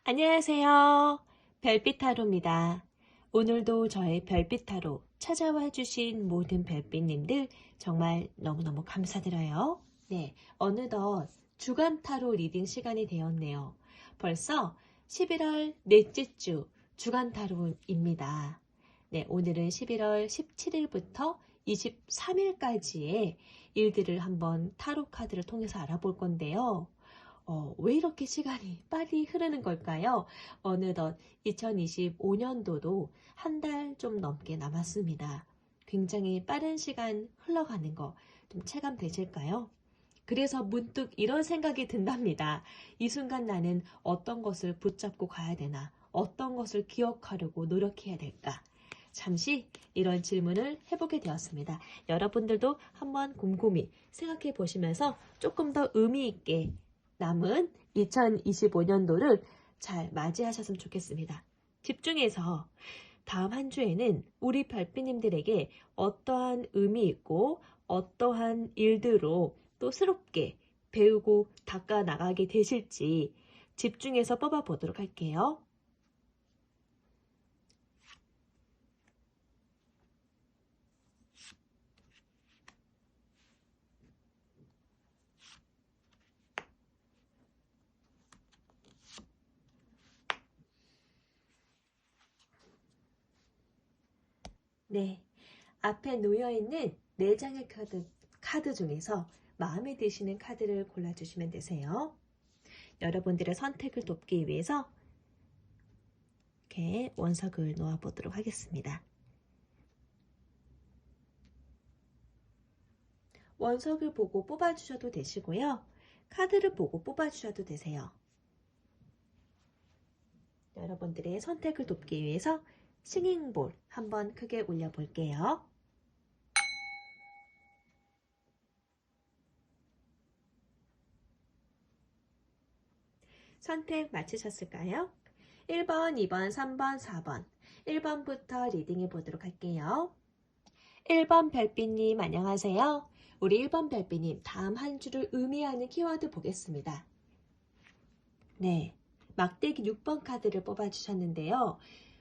안녕하세요. 별빛타로입니다. 오늘도 저의 별빛타로 찾아와 주신 모든 별빛님들 정말 너무너무 감사드려요. 네, 어느덧 주간타로 리딩 시간이 되었네요. 벌써 11월 넷째 주 주간타로입니다. 네, 오늘은 11월 17일부터 23일까지의 일들을 한번 타로 카드를 통해서 알아볼 건데요. 왜 이렇게 시간이 빨리 흐르는 걸까요? 어느덧 2025년도도 한 달 좀 넘게 남았습니다. 굉장히 빠른 시간 흘러가는 거 좀 체감되실까요? 그래서 문득 이런 생각이 든답니다. 이 순간 나는 어떤 것을 붙잡고 가야 되나? 어떤 것을 기억하려고 노력해야 될까? 잠시 이런 질문을 해보게 되었습니다. 여러분들도 한번 곰곰이 생각해 보시면서 조금 더 의미 있게 남은 2025년도를 잘 맞이하셨으면 좋겠습니다. 집중해서 다음 한 주에는 우리 별빛님들에게 어떠한 의미 있고 어떠한 일들로 또 새롭게 배우고 닦아 나가게 되실지 집중해서 뽑아 보도록 할게요. 네, 앞에 놓여있는 4장의 카드 중에서 마음에 드시는 카드를 골라주시면 되세요. 여러분들의 선택을 돕기 위해서 이렇게 원석을 놓아보도록 하겠습니다. 원석을 보고 뽑아주셔도 되시고요. 카드를 보고 뽑아주셔도 되세요. 여러분들의 선택을 돕기 위해서 싱잉볼 한번 크게 올려볼게요. 선택 맞추셨을까요? 1번, 2번, 3번, 4번 1번부터 리딩해 보도록 할게요. 1번 별빛님 안녕하세요. 우리 1번 별빛님 다음 한 주를 의미하는 키워드 보겠습니다. 네, 막대기 6번 카드를 뽑아주셨는데요.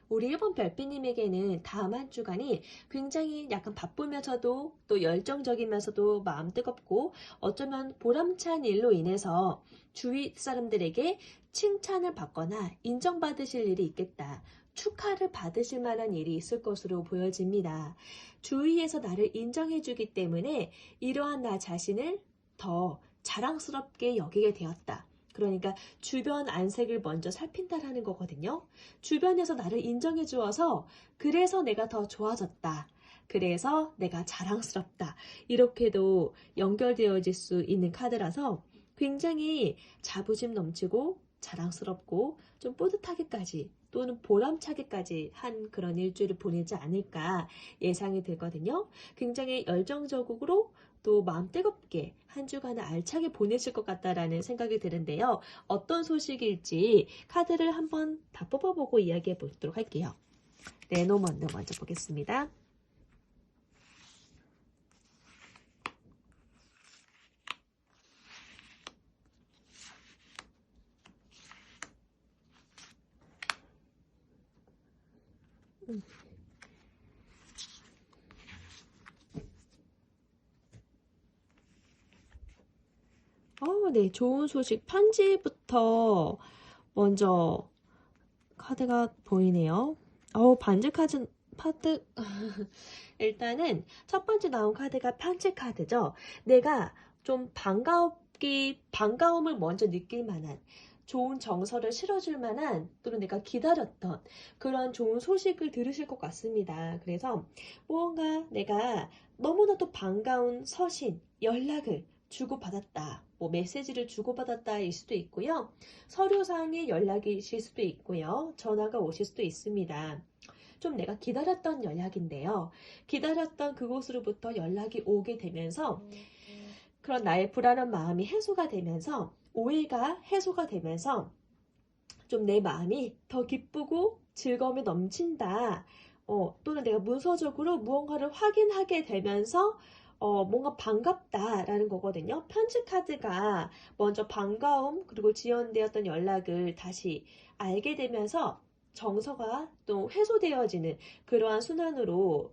우리 1번 별빛님에게는 다음 한 주간이 굉장히 약간 바쁘면서도 또 열정적이면서도 마음 뜨겁고 어쩌면 보람찬 일로 인해서 주위 사람들에게 칭찬을 받거나 인정받으실 일이 있겠다. 축하를 받으실 만한 일이 있을 것으로 보여집니다. 주위에서 나를 인정해주기 때문에 이러한 나 자신을 더 자랑스럽게 여기게 되었다. 그러니까 주변 안색을 먼저 살핀다라는 거거든요. 주변에서 나를 인정해 주어서 그래서 내가 더 좋아졌다. 그래서 내가 자랑스럽다. 이렇게도 연결되어질 수 있는 카드라서 굉장히 자부심 넘치고 자랑스럽고 좀 뿌듯하게까지 또는 보람차게까지 한 그런 일주일을 보내지 않을까 예상이 들거든요. 굉장히 열정적으로 또 마음 뜨겁게 한 주간을 알차게 보내실 것 같다라는 생각이 드는데요. 어떤 소식일지 카드를 한번 다 뽑아보고 이야기해 보도록 할게요. 레노먼드 먼저 보겠습니다. 네, 좋은 소식 편지부터 먼저 카드가 보이네요. 반지 카드, 일단은 첫 번째 나온 카드가 편지 카드죠. 내가 좀 반가움을 먼저 느낄 만한 좋은 정서를 실어줄 만한 또는 내가 기다렸던 그런 좋은 소식을 들으실 것 같습니다. 그래서 무언가 내가 너무나도 반가운 서신, 연락을 주고받았다. 뭐 메시지를 주고받았다일 수도 있고요. 서류상의 연락이실 수도 있고요. 전화가 오실 수도 있습니다. 좀 내가 기다렸던 연락인데요. 기다렸던 그곳으로부터 연락이 오게 되면서 그런 나의 불안한 마음이 해소가 되면서 오해가 해소가 되면서 좀 내 마음이 더 기쁘고 즐거움이 넘친다. 또는 내가 문서적으로 무언가를 확인하게 되면서 뭔가 반갑다라는 거거든요. 편지 카드가 먼저 반가움 그리고 지연되었던 연락을 다시 알게 되면서 정서가 또 해소되어지는 그러한 순환으로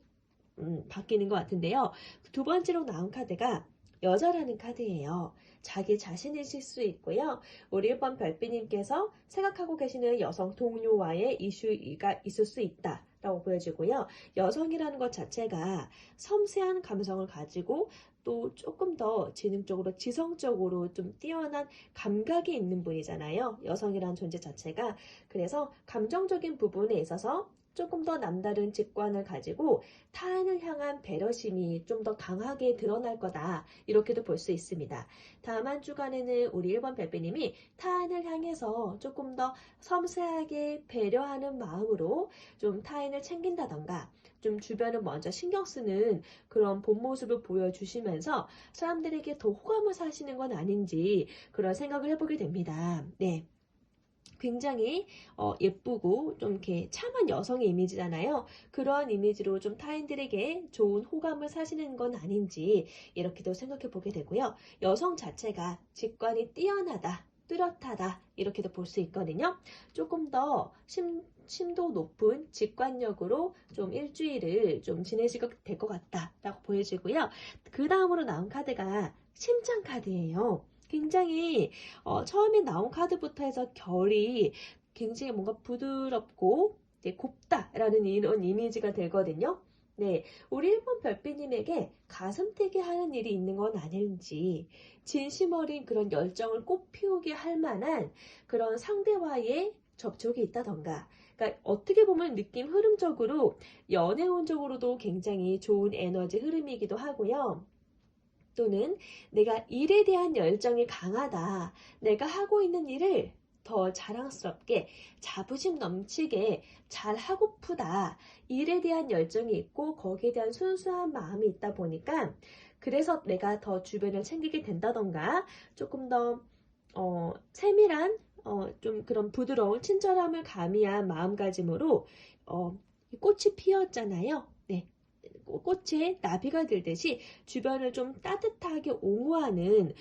바뀌는 것 같은데요. 두 번째로 나온 카드가 여자라는 카드예요. 자기 자신이실 수 있고요. 우리 1번 별빛님께서 생각하고 계시는 여성 동료와의 이슈가 있을 수 있다라고 보여지고요. 여성이라는 것 자체가 섬세한 감성을 가지고 또 조금 더 지능적으로 지성적으로 좀 뛰어난 감각이 있는 분이잖아요. 여성이라는 존재 자체가. 그래서 감정적인 부분에 있어서 조금 더 남다른 직관을 가지고 타인을 향한 배려심이 좀 더 강하게 드러날 거다. 이렇게도 볼 수 있습니다. 다음 한 주간에는 우리 1번 별빛님이 타인을 향해서 조금 더 섬세하게 배려하는 마음으로 좀 타인을 챙긴다던가 좀 주변을 먼저 신경 쓰는 그런 본 모습을 보여주시면서 사람들에게 더 호감을 사시는 건 아닌지 그런 생각을 해보게 됩니다. 네. 굉장히 예쁘고 좀 이렇게 참한 여성의 이미지잖아요. 그런 이미지로 좀 타인들에게 좋은 호감을 사시는 건 아닌지 이렇게도 생각해 보게 되고요. 여성 자체가 직관이 뛰어나다, 뚜렷하다 이렇게도 볼 수 있거든요. 조금 더 심도 높은 직관력으로 좀 일주일을 좀 지내시게 될 것 같다라고 보여지고요. 그 다음으로 나온 카드가 심장 카드예요. 굉장히 처음에 나온 카드부터 해서 결이 굉장히 뭔가 부드럽고 곱다라는 이런 이미지가 되거든요. 네, 우리 1번 별빛님에게 가슴 뛰게 하는 일이 있는 건 아닌지 진심 어린 그런 열정을 꽃피우게 할 만한 그런 상대와의 접촉이 있다던가 그러니까 어떻게 보면 느낌 흐름적으로 연애운적으로도 굉장히 좋은 에너지 흐름이기도 하고요. 또는 내가 일에 대한 열정이 강하다. 내가 하고 있는 일을 더 자랑스럽게 자부심 넘치게 잘 하고프다. 일에 대한 열정이 있고 거기에 대한 순수한 마음이 있다 보니까 그래서 내가 더 주변을 챙기게 된다던가 조금 더 세밀한 좀 그런 부드러운 친절함을 가미한 마음가짐으로 꽃이 피었잖아요. 네. 꽃에 나비가 들듯이 주변을 좀 따뜻하게 옹호하는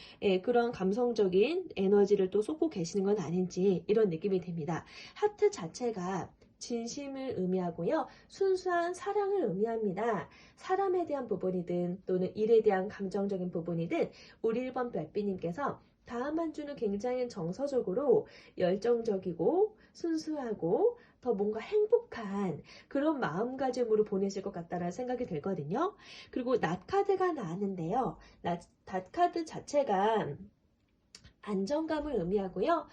그런 감성적인 에너지를 또 쏟고 계시는 건 아닌지 이런 느낌이 듭니다. 하트 자체가 진심을 의미하고요. 순수한 사랑을 의미합니다. 사람에 대한 부분이든 또는 일에 대한 감정적인 부분이든 우리 1번 별빛님께서 다음 한 주는 굉장히 정서적으로 열정적이고 순수하고 더 뭔가 행복한 그런 마음가짐으로 보내실 것 같다는 생각이 들거든요. 그리고 낫 카드가 나왔는데요. 낫 카드 자체가 안정감을 의미하고요.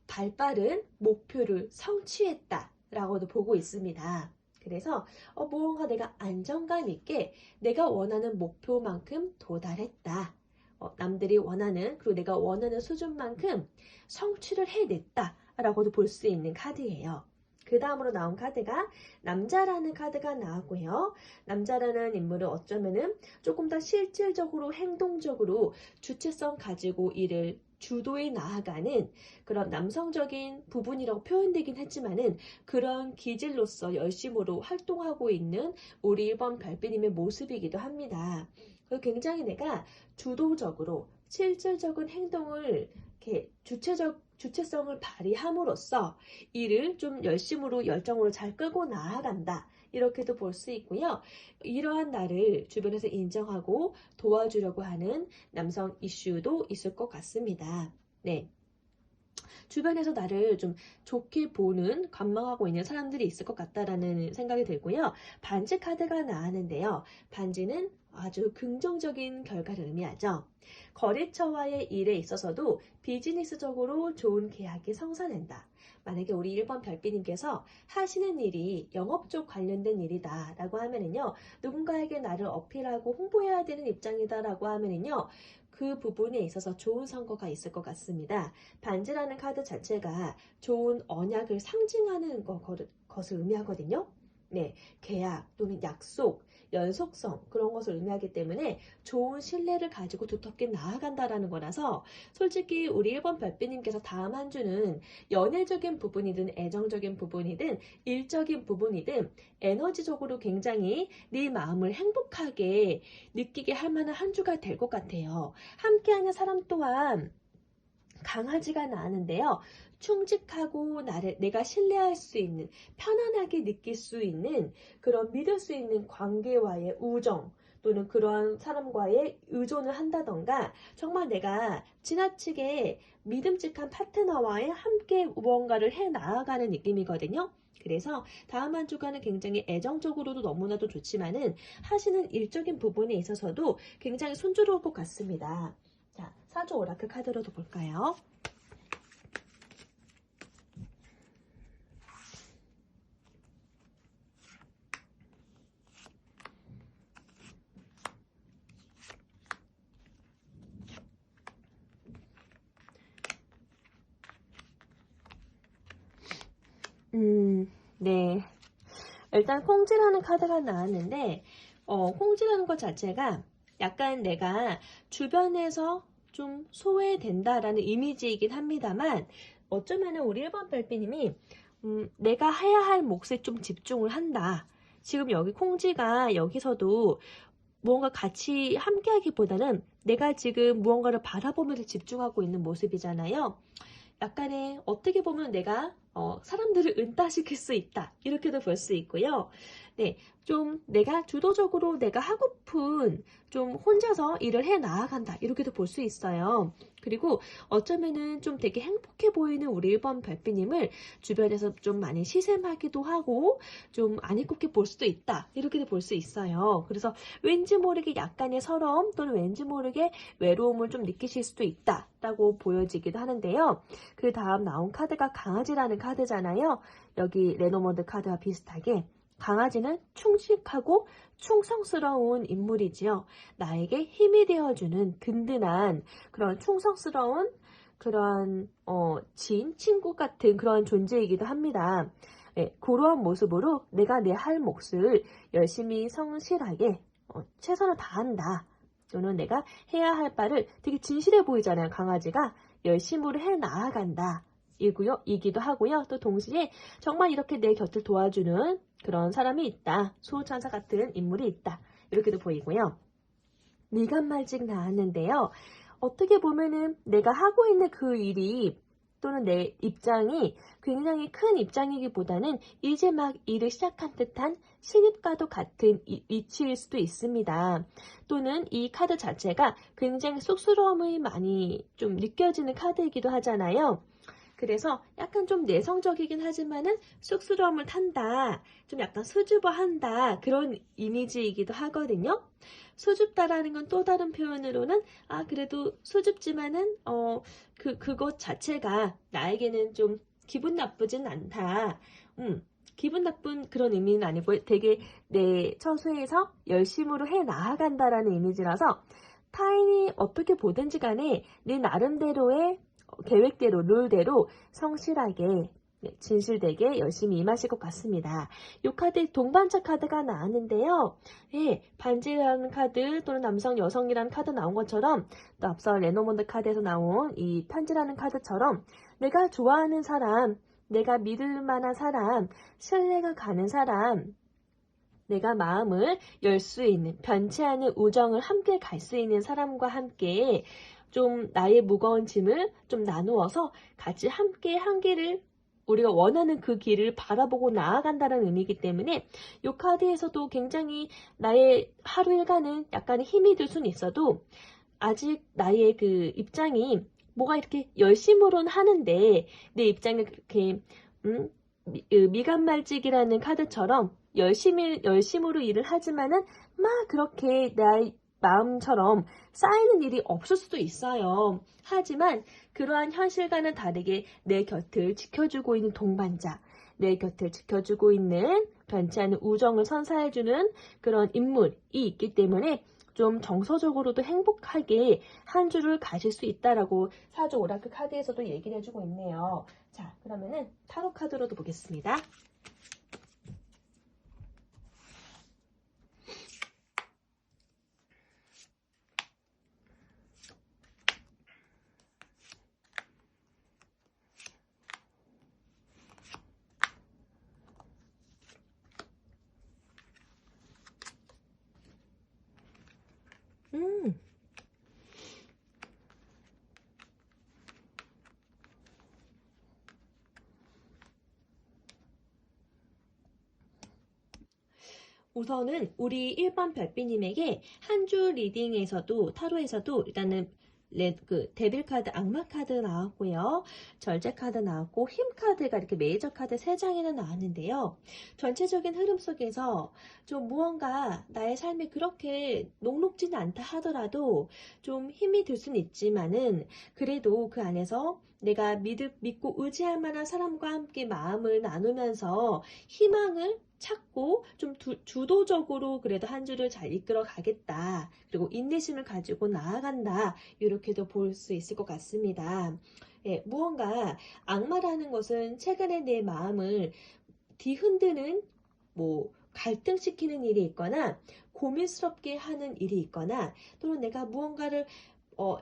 발빠른 목표를 성취했다 라고도 보고 있습니다. 그래서 무언가 내가 안정감 있게 내가 원하는 목표만큼 도달했다. 남들이 원하는 그리고 내가 원하는 수준만큼 성취를 해냈다 라고도 볼 수 있는 카드예요. 그 다음으로 나온 카드가 남자라는 카드가 나왔고요. 남자라는 인물은 어쩌면은 조금 더 실질적으로 행동적으로 주체성 가지고 일을 주도해 나아가는 그런 남성적인 부분이라고 표현되긴 했지만은 그런 기질로서 열심으로 활동하고 있는 우리 1번 별빛님의 모습이기도 합니다. 굉장히 내가 주도적으로 실질적인 행동을 이렇게 주체성을 발휘함으로써 일을 좀 열심으로 열정으로 잘 끌고 나아간다. 이렇게도 볼 수 있고요. 이러한 나를 주변에서 인정하고 도와주려고 하는 남성 이슈도 있을 것 같습니다. 네. 주변에서 나를 좀 좋게 보는, 관망하고 있는 사람들이 있을 것 같다라는 생각이 들고요. 반지 카드가 나왔는데요. 반지는 아주 긍정적인 결과를 의미하죠. 거래처와의 일에 있어서도 비즈니스적으로 좋은 계약이 성사된다. 만약에 우리 1번 별빛님께서 하시는 일이 영업 쪽 관련된 일이다 라고 하면은요. 누군가에게 나를 어필하고 홍보해야 되는 입장이다 라고 하면은요. 그 부분에 있어서 좋은 선거가 있을 것 같습니다. 반지라는 카드 자체가 좋은 언약을 상징하는 것을 의미하거든요. 네, 계약 또는 약속 연속성 그런 것을 의미하기 때문에 좋은 신뢰를 가지고 두텁게 나아간다라는 거라서 솔직히 우리 1번 별빛님께서 다음 한 주는 연애적인 부분이든 애정적인 부분이든 일적인 부분이든 에너지적으로 굉장히 네 마음을 행복하게 느끼게 할 만한 한 주가 될 것 같아요. 함께하는 사람 또한 강아지가 나왔는데요. 충직하고 내가 신뢰할 수 있는, 편안하게 느낄 수 있는 그런 믿을 수 있는 관계와의 우정 또는 그런 사람과의 의존을 한다던가 정말 내가 지나치게 믿음직한 파트너와의 함께 무언가를 해 나아가는 느낌이거든요. 그래서 다음 한 주간은 굉장히 애정적으로도 너무나도 좋지만은 하시는 일적인 부분에 있어서도 굉장히 순조로울 것 같습니다. 자, 사주 오라클 카드로도 볼까요? 네. 일단 콩지라는 카드가 나왔는데 콩지라는 것 자체가 약간 내가 주변에서 좀 소외된다라는 이미지이긴 합니다만 어쩌면은 우리 1번 별빛님이 내가 해야 할 몫에 좀 집중을 한다. 지금 여기 콩지가 여기서도 무언가 같이 함께하기보다는 내가 지금 무언가를 바라보면서 집중하고 있는 모습이잖아요. 약간의 어떻게 보면 내가 사람들을 은따시킬 수 있다. 이렇게도 볼 수 있고요. 네, 좀 내가 주도적으로 내가 하고픈 좀 혼자서 일을 해 나아간다. 이렇게도 볼 수 있어요. 그리고 어쩌면은 좀 되게 행복해 보이는 우리 1번 별빛님을 주변에서 좀 많이 시샘하기도 하고 좀 안 이롭게 볼 수도 있다. 이렇게도 볼 수 있어요. 그래서 왠지 모르게 약간의 서러움 또는 왠지 모르게 외로움을 좀 느끼실 수도 있다라고 보여지기도 하는데요. 그 다음 나온 카드가 강아지라는 카드잖아요. 여기 레노먼드 카드와 비슷하게 강아지는 충직하고 충성스러운 인물이지요. 나에게 힘이 되어주는 든든한 그런 충성스러운 그런 친구 같은 그런 존재이기도 합니다. 네, 그러한 모습으로 내가 내 할 몫을 열심히 성실하게 최선을 다한다. 또는 내가 해야 할 바를 되게 진실해 보이잖아요. 강아지가 열심으로 해 나아간다. 이기도 하고요. 또 동시에 정말 이렇게 내 곁을 도와주는 그런 사람이 있다. 수호천사 같은 인물이 있다. 이렇게도 보이고요. 미간말직 나왔는데요. 어떻게 보면은 내가 하고 있는 그 일이 또는 내 입장이 굉장히 큰 입장이기보다는 이제 막 일을 시작한 듯한 신입과도 같은 위치일 수도 있습니다. 또는 이 카드 자체가 굉장히 쑥스러움이 많이 좀 느껴지는 카드이기도 하잖아요. 그래서 약간 좀 내성적이긴 하지만은 쑥스러움을 탄다, 좀 약간 수줍어한다 그런 이미지이기도 하거든요. 수줍다라는 건 또 다른 표현으로는 그래도 수줍지만은 그것 자체가 나에게는 좀 기분 나쁘진 않다. 기분 나쁜 그런 의미는 아니고 되게 내 처소에서 열심으로 해 나아간다라는 이미지라서 타인이 어떻게 보든지 간에 내 나름대로의 계획대로 룰대로 성실하게 진실되게 열심히 임하실 것 같습니다. 이 카드 동반자 카드가 나왔는데요. 예, 반지라는 카드 또는 남성 여성이라는 카드 나온 것처럼 또 앞서 레노몬드 카드에서 나온 이 편지라는 카드처럼 내가 좋아하는 사람, 내가 믿을 만한 사람, 신뢰가 가는 사람, 내가 마음을 열 수 있는 변치 않은 우정을 함께 갈 수 있는 사람과 함께 좀 나의 무거운 짐을 좀 나누어서 같이 함께 한 길을 우리가 원하는 그 길을 바라보고 나아간다는 의미이기 때문에 이 카드에서도 굉장히 나의 하루 일과는 약간의 힘이 들 수는 있어도 아직 나의 그 입장이 뭐가 이렇게 열심으로는 하는데 내 입장이 그렇게 미간말직이라는 카드처럼 열심으로 일을 하지만은 막 그렇게 나의 마음처럼 쌓이는 일이 없을 수도 있어요. 하지만 그러한 현실과는 다르게 내 곁을 지켜주고 있는 동반자, 내 곁을 지켜주고 있는 변치 않은 우정을 선사해주는 그런 인물이 있기 때문에 좀 정서적으로도 행복하게 한 주를 가실 수 있다라고 사주 오라클 카드에서도 얘기를 해주고 있네요. 자, 그러면은 타로 카드로도 보겠습니다. 음. 우선은 우리 1번 별비님에게 한 주 리딩에서도 타로에서도 일단은 데빌 카드, 악마 카드 나왔고요. 절제 카드 나왔고 힘 카드가 이렇게 메이저 카드 3장이나 나왔는데요. 전체적인 흐름 속에서 좀 무언가 나의 삶이 그렇게 녹록지는 않다 하더라도 좀 힘이 들 수는 있지만은 그래도 그 안에서 내가 믿고 의지할 만한 사람과 함께 마음을 나누면서 희망을 찾고 좀 주도적으로 그래도 한 주를 잘 이끌어 가겠다. 그리고 인내심을 가지고 나아간다. 이렇게도 볼 수 있을 것 같습니다. 예, 무언가 악마라는 것은 최근에 내 마음을 뒤흔드는 갈등시키는 일이 있거나 고민스럽게 하는 일이 있거나 또는 내가 무언가를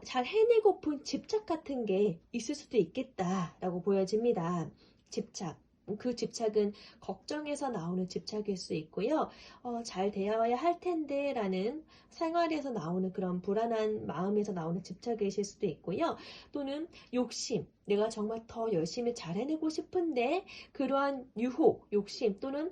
잘 해내고픈 집착 같은 게 있을 수도 있겠다라고 보여집니다. 집착. 그 집착은 걱정에서 나오는 집착일 수 있고요. 잘 되어야 할 텐데 라는 생활에서 나오는 그런 불안한 마음에서 나오는 집착이실 수도 있고요. 또는 욕심, 내가 정말 더 열심히 잘 해내고 싶은데 그러한 유혹, 욕심 또는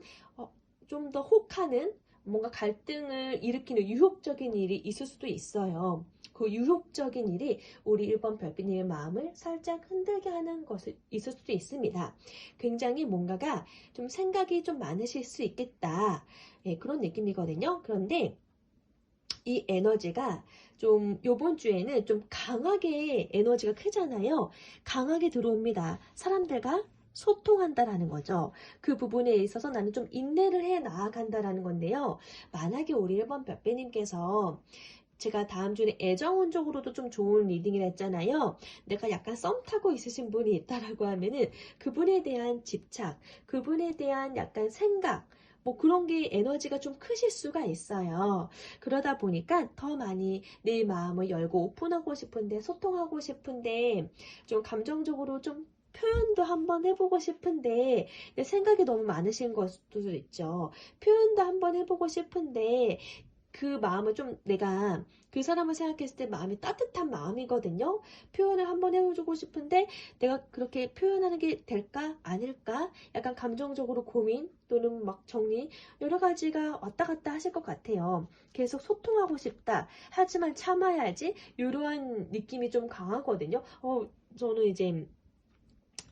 좀 더 혹하는 뭔가 갈등을 일으키는 유혹적인 일이 있을 수도 있어요. 그 유혹적인 일이 우리 1번 별비님의 마음을 살짝 흔들게 하는 것이 있을 수도 있습니다. 굉장히 뭔가가 좀 생각이 좀 많으실 수 있겠다. 예, 그런 느낌이거든요. 그런데 이 에너지가 좀 요번 주에는 좀 강하게 에너지가 크잖아요. 강하게 들어옵니다. 사람들과 소통한다라는 거죠. 그 부분에 있어서 나는 좀 인내를 해 나아간다라는 건데요. 만약에 우리 1번 별배님께서 제가 다음 주에 애정운적으로도 좀 좋은 리딩을 했잖아요. 내가 약간 썸 타고 있으신 분이 있다라고 하면은 그분에 대한 집착, 그분에 대한 약간 생각, 그런 게 에너지가 좀 크실 수가 있어요. 그러다 보니까 더 많이 내 마음을 열고 오픈하고 싶은데, 소통하고 싶은데, 좀 감정적으로 좀 표현도 한번 해보고 싶은데 생각이 너무 많으신 것도 있죠. 표현도 한번 해보고 싶은데 그 마음을 좀 내가 그 사람을 생각했을 때 마음이 따뜻한 마음이거든요. 표현을 한번 해주고 싶은데 내가 그렇게 표현하는 게 될까? 아닐까? 약간 감정적으로 고민 또는 막 정리 여러 가지가 왔다 갔다 하실 것 같아요. 계속 소통하고 싶다. 하지만 참아야지. 이러한 느낌이 좀 강하거든요. 저는 이제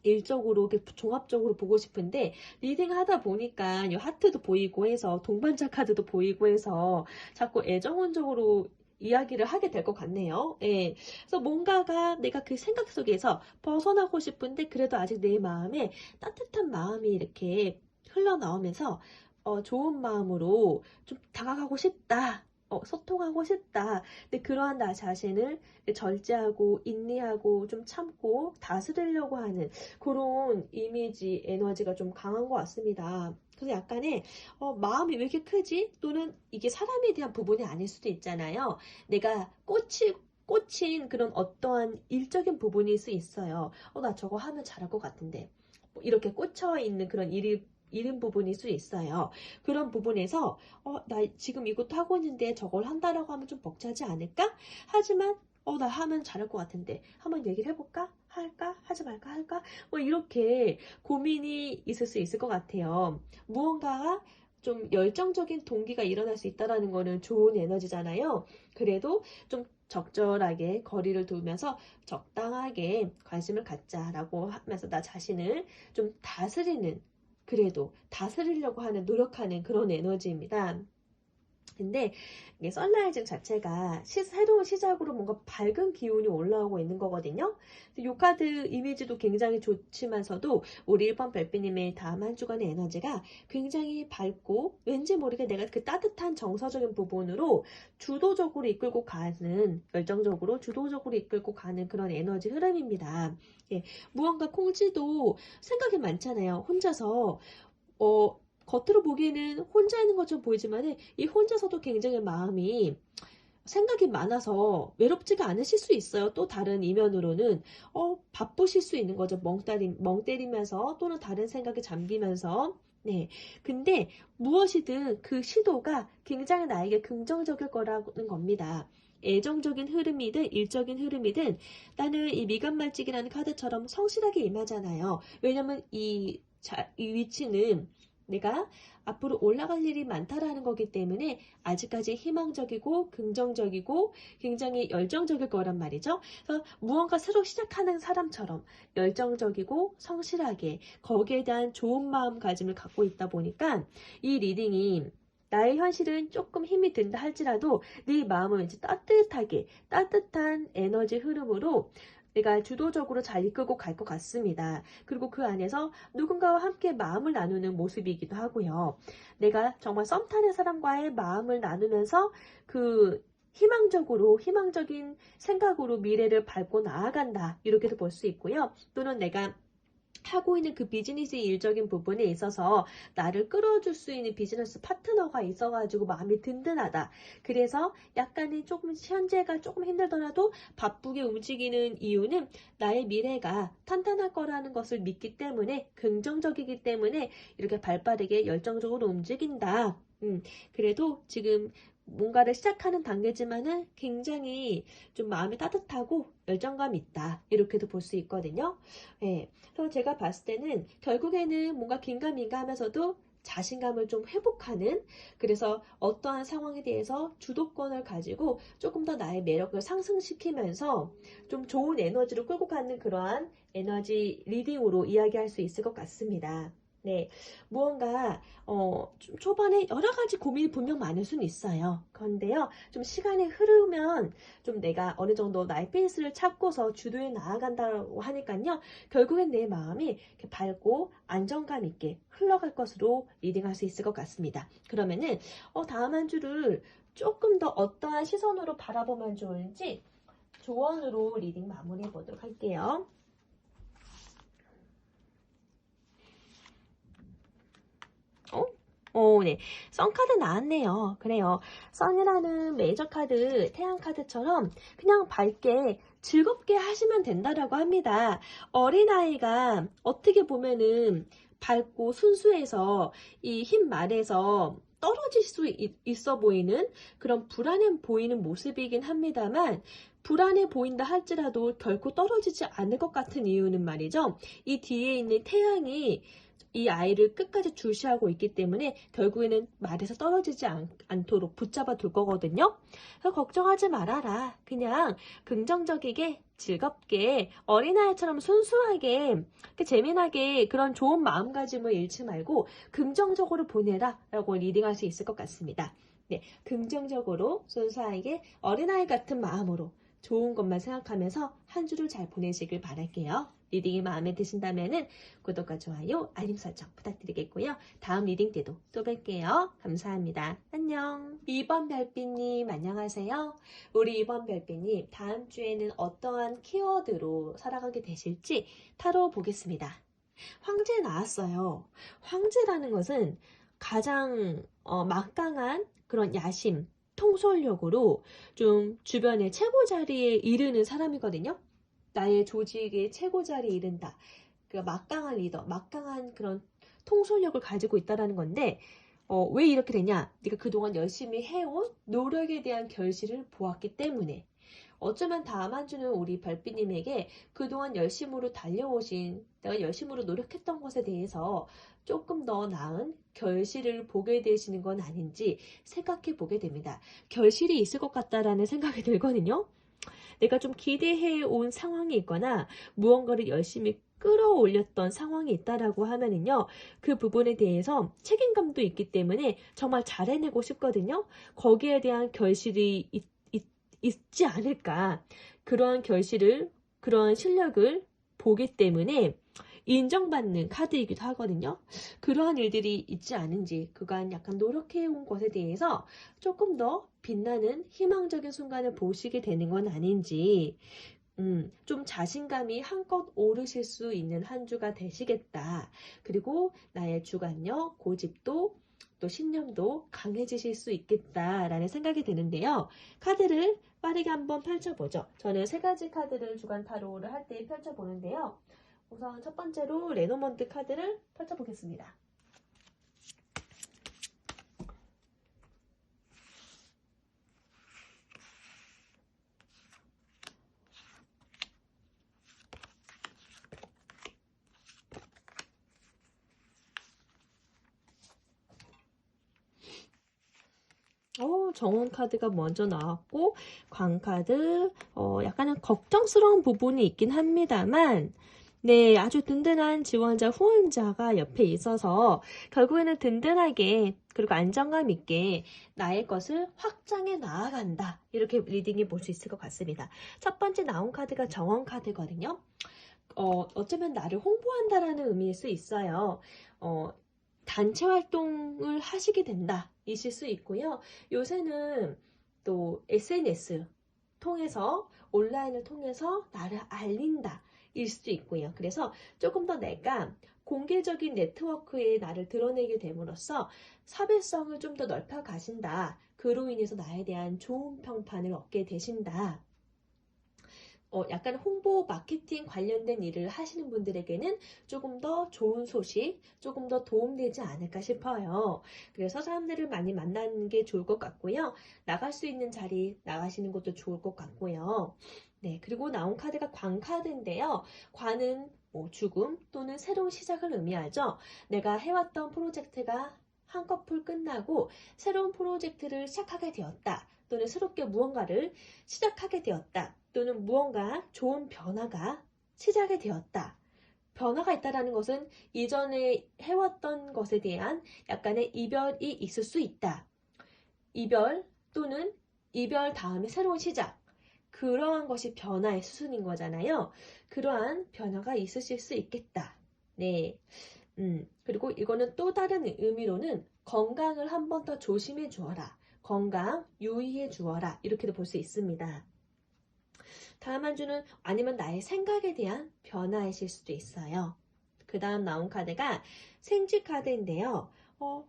일적으로 종합적으로 보고 싶은데 리딩 하다 보니까 하트도 보이고 해서 동반자 카드도 보이고 해서 자꾸 애정운적으로 이야기를 하게 될 것 같네요. 예. 그래서 뭔가가 내가 그 생각 속에서 벗어나고 싶은데 그래도 아직 내 마음에 따뜻한 마음이 이렇게 흘러나오면서 좋은 마음으로 좀 다가가고 싶다. 소통하고 싶다. 근데 그러한 나 자신을 절제하고 인내하고 좀 참고 다스리려고 하는 그런 이미지 에너지가 좀 강한 것 같습니다. 그래서 약간의 마음이 왜 이렇게 크지? 또는 이게 사람에 대한 부분이 아닐 수도 있잖아요. 내가 꽂힌 그런 어떠한 일적인 부분일 수 있어요. 나 저거 하면 잘할 것 같은데. 이렇게 꽂혀 있는 그런 이른 부분일 수 있어요. 그런 부분에서 나 지금 이것도 하고 있는데 저걸 한다라고 하면 좀 벅차지 않을까? 하지만 나 하면 잘할 것 같은데 한번 얘기를 해볼까? 할까? 하지 말까? 할까? 이렇게 고민이 있을 수 있을 것 같아요. 무언가가 좀 열정적인 동기가 일어날 수 있다는 거는 좋은 에너지잖아요. 그래도 좀 적절하게 거리를 두면서 적당하게 관심을 갖자라고 하면서 나 자신을 좀 다스리는 그래도 다스리려고 하는 노력하는 그런 에너지입니다. 근데 이게 썬라이징 자체가 새로운 시작으로 뭔가 밝은 기운이 올라오고 있는 거거든요. 이 카드 이미지도 굉장히 좋지만서도 우리 1번 별비님의 다음 한 주간의 에너지가 굉장히 밝고 왠지 모르게 내가 그 따뜻한 정서적인 부분으로 주도적으로 이끌고 가는 열정적으로 주도적으로 이끌고 가는 그런 에너지 흐름입니다. 예, 무언가 콩쥐도 생각이 많잖아요. 혼자서 겉으로 보기에는 혼자 있는 것처럼 보이지만 이 혼자서도 굉장히 마음이 생각이 많아서 외롭지가 않으실 수 있어요. 또 다른 이면으로는 바쁘실 수 있는 거죠. 멍 때리면서 또는 다른 생각에 잠기면서 네. 근데 무엇이든 그 시도가 굉장히 나에게 긍정적일 거라는 겁니다. 애정적인 흐름이든 일적인 흐름이든 나는 이 미간말찍이라는 카드처럼 성실하게 임하잖아요. 왜냐면 이 위치는 내가 앞으로 올라갈 일이 많다라는 거기 때문에 아직까지 희망적이고 긍정적이고 굉장히 열정적일 거란 말이죠. 그래서 무언가 새로 시작하는 사람처럼 열정적이고 성실하게 거기에 대한 좋은 마음가짐을 갖고 있다 보니까 이 리딩이 나의 현실은 조금 힘이 든다 할지라도 네 마음은 왠지 따뜻하게 따뜻한 에너지 흐름으로 내가 주도적으로 잘 이끌고 갈 것 같습니다. 그리고 그 안에서 누군가와 함께 마음을 나누는 모습이기도 하고요. 내가 정말 썸 타는 사람과의 마음을 나누면서 그 희망적으로 희망적인 생각으로 미래를 밟고 나아간다. 이렇게도 볼 수 있고요. 또는 내가 하고 있는 그 비즈니스 일적인 부분에 있어서 나를 끌어줄 수 있는 비즈니스 파트너가 있어가지고 마음이 든든하다. 그래서 약간의 조금 현재가 조금 힘들더라도 바쁘게 움직이는 이유는 나의 미래가 탄탄할 거라는 것을 믿기 때문에 긍정적이기 때문에 이렇게 발빠르게 열정적으로 움직인다. 그래도 지금 뭔가를 시작하는 단계지만은 굉장히 좀 마음이 따뜻하고 열정감 있다. 이렇게도 볼 수 있거든요. 네. 그래서 제가 봤을 때는 결국에는 뭔가 긴가민가 하면서도 자신감을 좀 회복하는, 그래서 어떠한 상황에 대해서 주도권을 가지고 조금 더 나의 매력을 상승시키면서 좀 좋은 에너지로 끌고 가는 그러한 에너지 리딩으로 이야기할 수 있을 것 같습니다. 네, 무언가 좀 초반에 여러 가지 고민이 분명 많을 수는 있어요. 그런데요, 좀 시간이 흐르면 좀 내가 어느 정도 나의 페이스를 찾고서 주도해 나아간다고 하니까요, 결국엔 내 마음이 이렇게 밝고 안정감 있게 흘러갈 것으로 리딩할 수 있을 것 같습니다. 그러면은 다음 한 주를 조금 더 어떠한 시선으로 바라보면 좋을지 조언으로 리딩 마무리해 보도록 할게요. 네. 썬카드 나왔네요. 그래요. 썬이라는 메이저 카드, 태양 카드처럼 그냥 밝게 즐겁게 하시면 된다라고 합니다. 어린아이가 어떻게 보면은 밝고 순수해서 이 흰 말에서 떨어질 수 있어 보이는 그런 불안해 보이는 모습이긴 합니다만, 불안해 보인다 할지라도 결코 떨어지지 않을 것 같은 이유는 말이죠. 이 뒤에 있는 태양이 이 아이를 끝까지 주시하고 있기 때문에 결국에는 말에서 떨어지지 않도록 붙잡아 둘 거거든요. 그래서 걱정하지 말아라. 그냥 긍정적이게 즐겁게 어린아이처럼 순수하게 재미나게 그런 좋은 마음가짐을 잃지 말고 긍정적으로 보내라 라고 리딩할 수 있을 것 같습니다. 네, 긍정적으로 순수하게 어린아이 같은 마음으로 좋은 것만 생각하면서 한 주를 잘 보내시길 바랄게요. 리딩이 마음에 드신다면 구독과 좋아요, 알림 설정 부탁드리겠고요. 다음 리딩 때도 또 뵐게요. 감사합니다. 안녕. 2번 별빛님 안녕하세요. 우리 2번 별빛님 다음 주에는 어떠한 키워드로 살아가게 되실지 타로 보겠습니다. 황제 나왔어요. 황제라는 것은 가장 막강한 그런 야심, 통솔력으로 좀 주변의 최고 자리에 이르는 사람이거든요. 나의 조직의 최고 자리에 이른다. 그 막강한 리더, 막강한 그런 통솔력을 가지고 있다는 건데 왜 이렇게 되냐? 네가 그동안 열심히 해온 노력에 대한 결실을 보았기 때문에. 어쩌면 다음 한 주는 우리 별빛님에게 그동안 열심으로 달려오신, 내가 열심으로 노력했던 것에 대해서 조금 더 나은 결실을 보게 되시는 건 아닌지 생각해 보게 됩니다. 결실이 있을 것 같다라는 생각이 들거든요. 내가 좀 기대해 온 상황이 있거나 무언가를 열심히 끌어올렸던 상황이 있다라고 하면은요, 그 부분에 대해서 책임감도 있기 때문에 정말 잘 해내고 싶거든요. 거기에 대한 결실이 있지 않을까. 그러한 결실을, 그러한 실력을 보기 때문에 인정받는 카드이기도 하거든요. 그러한 일들이 있지 않은지, 그간 약간 노력해온 것에 대해서 조금 더 빛나는 희망적인 순간을 보시게 되는 건 아닌지, 좀 자신감이 한껏 오르실 수 있는 한 주가 되시겠다. 그리고 나의 주관력, 고집도 또 신념도 강해지실 수 있겠다라는 생각이 드는데요. 카드를 빠르게 한번 펼쳐보죠. 저는 세 가지 카드를 주간 타로를 할 때 펼쳐보는데요. 우선 첫 번째로 레노먼트 카드를 펼쳐보겠습니다. 정원 카드가 먼저 나왔고 광카드 약간은 걱정스러운 부분이 있긴 합니다만 네, 아주 든든한 지원자, 후원자가 옆에 있어서 결국에는 든든하게 그리고 안정감 있게 나의 것을 확장해 나아간다. 이렇게 리딩해 볼 수 있을 것 같습니다. 첫 번째 나온 카드가 정원 카드거든요. 어쩌면 나를 홍보한다라는 의미일 수 있어요. 단체 활동을 하시게 된다. 이실 수 있고요. 요새는 또 SNS 통해서 온라인을 통해서 나를 알린다. 일 수도 있고요. 그래서 조금 더 내가 공개적인 네트워크에 나를 드러내게 됨으로써 사회성을 좀 더 넓혀 가신다. 그로 인해서 나에 대한 좋은 평판을 얻게 되신다. 약간 홍보 마케팅 관련된 일을 하시는 분들에게는 조금 더 좋은 소식, 조금 더 도움되지 않을까 싶어요. 그래서 사람들을 많이 만나는 게 좋을 것 같고요. 나갈 수 있는 자리 나가시는 것도 좋을 것 같고요. 네, 그리고 나온 카드가 관카드인데요. 관은 죽음 또는 새로운 시작을 의미하죠. 내가 해왔던 프로젝트가 한꺼풀 끝나고 새로운 프로젝트를 시작하게 되었다. 또는 새롭게 무언가를 시작하게 되었다. 또는 무언가 좋은 변화가 시작이 되었다. 변화가 있다는 것은 이전에 해왔던 것에 대한 약간의 이별이 있을 수 있다. 이별 또는 이별 다음에 새로운 시작. 그러한 것이 변화의 수순인 거잖아요. 그러한 변화가 있으실 수 있겠다. 네. 그리고 이거는 또 다른 의미로는 건강을 한 번 더 조심해 주어라. 건강 유의해 주어라. 이렇게도 볼 수 있습니다. 다음 한 주는 아니면 나의 생각에 대한 변화이실 수도 있어요. 그 다음 나온 카드가 생쥐 카드인데요.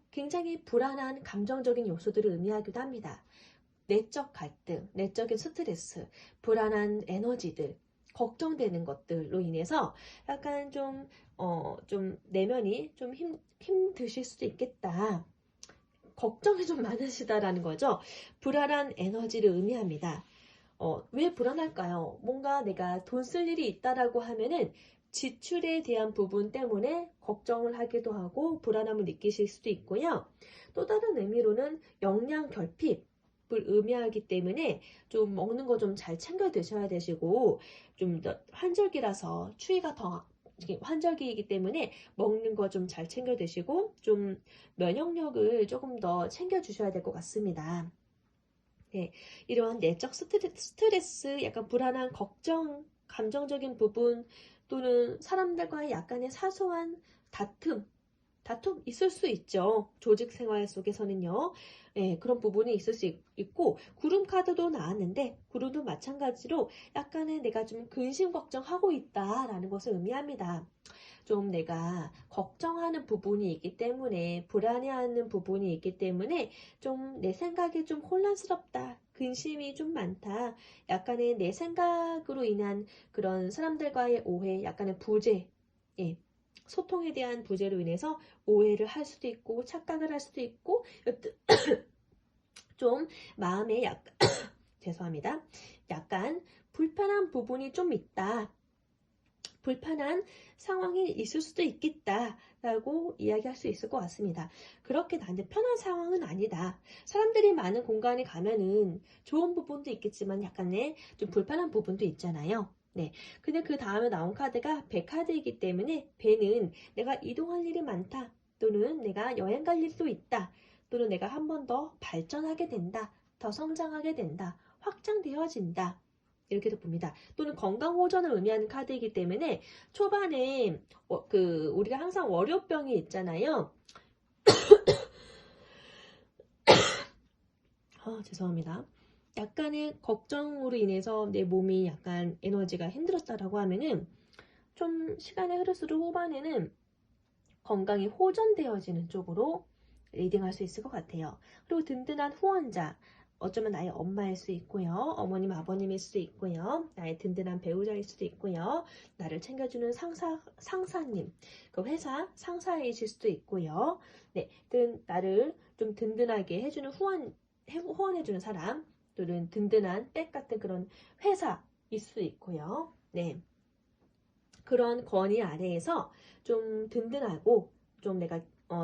굉장히 불안한 감정적인 요소들을 의미하기도 합니다. 내적 갈등, 내적인 스트레스, 불안한 에너지들, 걱정되는 것들로 인해서 약간 좀 내면이 좀 힘드실 수도 있겠다. 걱정이 좀 많으시다라는 거죠. 불안한 에너지를 의미합니다. 왜 불안할까요? 뭔가 내가 돈 쓸 일이 있다라고 하면은 지출에 대한 부분 때문에 걱정을 하기도 하고 불안함을 느끼실 수도 있고요. 또 다른 의미로는 영양 결핍을 의미하기 때문에 좀 먹는 거 좀 잘 챙겨 드셔야 되시고 좀 더 환절기라서 추위가 더 환절기이기 때문에 먹는 거 좀 잘 챙겨 드시고 좀 면역력을 조금 더 챙겨 주셔야 될 것 같습니다. 네, 이러한 내적 스트레스, 약간 불안한 걱정, 감정적인 부분 또는 사람들과의 약간의 사소한 다툼 있을 수 있죠. 조직 생활 속에서는요. 네, 그런 부분이 있을 수 있고 구름 카드도 나왔는데 구름도 마찬가지로 약간의 내가 좀 근심 걱정하고 있다라는 것을 의미합니다. 좀 내가 걱정하는 부분이 있기 때문에 불안해하는 부분이 있기 때문에 좀 내 생각이 좀 혼란스럽다. 근심이 좀 많다. 약간의 내 생각으로 인한 그런 사람들과의 오해, 약간의 부재, 예, 소통에 대한 부재로 인해서 오해를 할 수도 있고 착각을 할 수도 있고 좀 마음에 약간 죄송합니다. 약간 불편한 부분이 좀 있다. 불편한 상황이 있을 수도 있겠다라고 이야기할 수 있을 것 같습니다. 그렇게 나한테 편한 상황은 아니다. 사람들이 많은 공간에 가면은 좋은 부분도 있겠지만 약간의 좀 불편한 부분도 있잖아요. 네. 근데 그 다음에 나온 카드가 배 카드이기 때문에 배는 내가 이동할 일이 많다. 또는 내가 여행 갈 일도 있다. 또는 내가 한 번 더 발전하게 된다. 더 성장하게 된다. 확장되어진다. 이렇게도 봅니다. 또는 건강 호전을 의미하는 카드이기 때문에 초반에 우리가 항상 월요병이 있잖아요. 죄송합니다. 약간의 걱정으로 인해서 내 몸이 약간 에너지가 힘들었다라고 하면은 좀 시간이 흐를수록 후반에는 건강이 호전되어지는 쪽으로 리딩할 수 있을 것 같아요. 그리고 든든한 후원자, 어쩌면 나의 엄마일 수 있고요. 어머님, 아버님일 수도 있고요. 나의 든든한 배우자일 수도 있고요. 나를 챙겨주는 상사님, 그 회사 상사이실 수도 있고요. 네, 나를 좀 든든하게 해주는 후원해주는 사람, 또는 든든한 백 같은 그런 회사일 수도 있고요. 네. 그런 권위 아래에서 좀 든든하고 좀 내가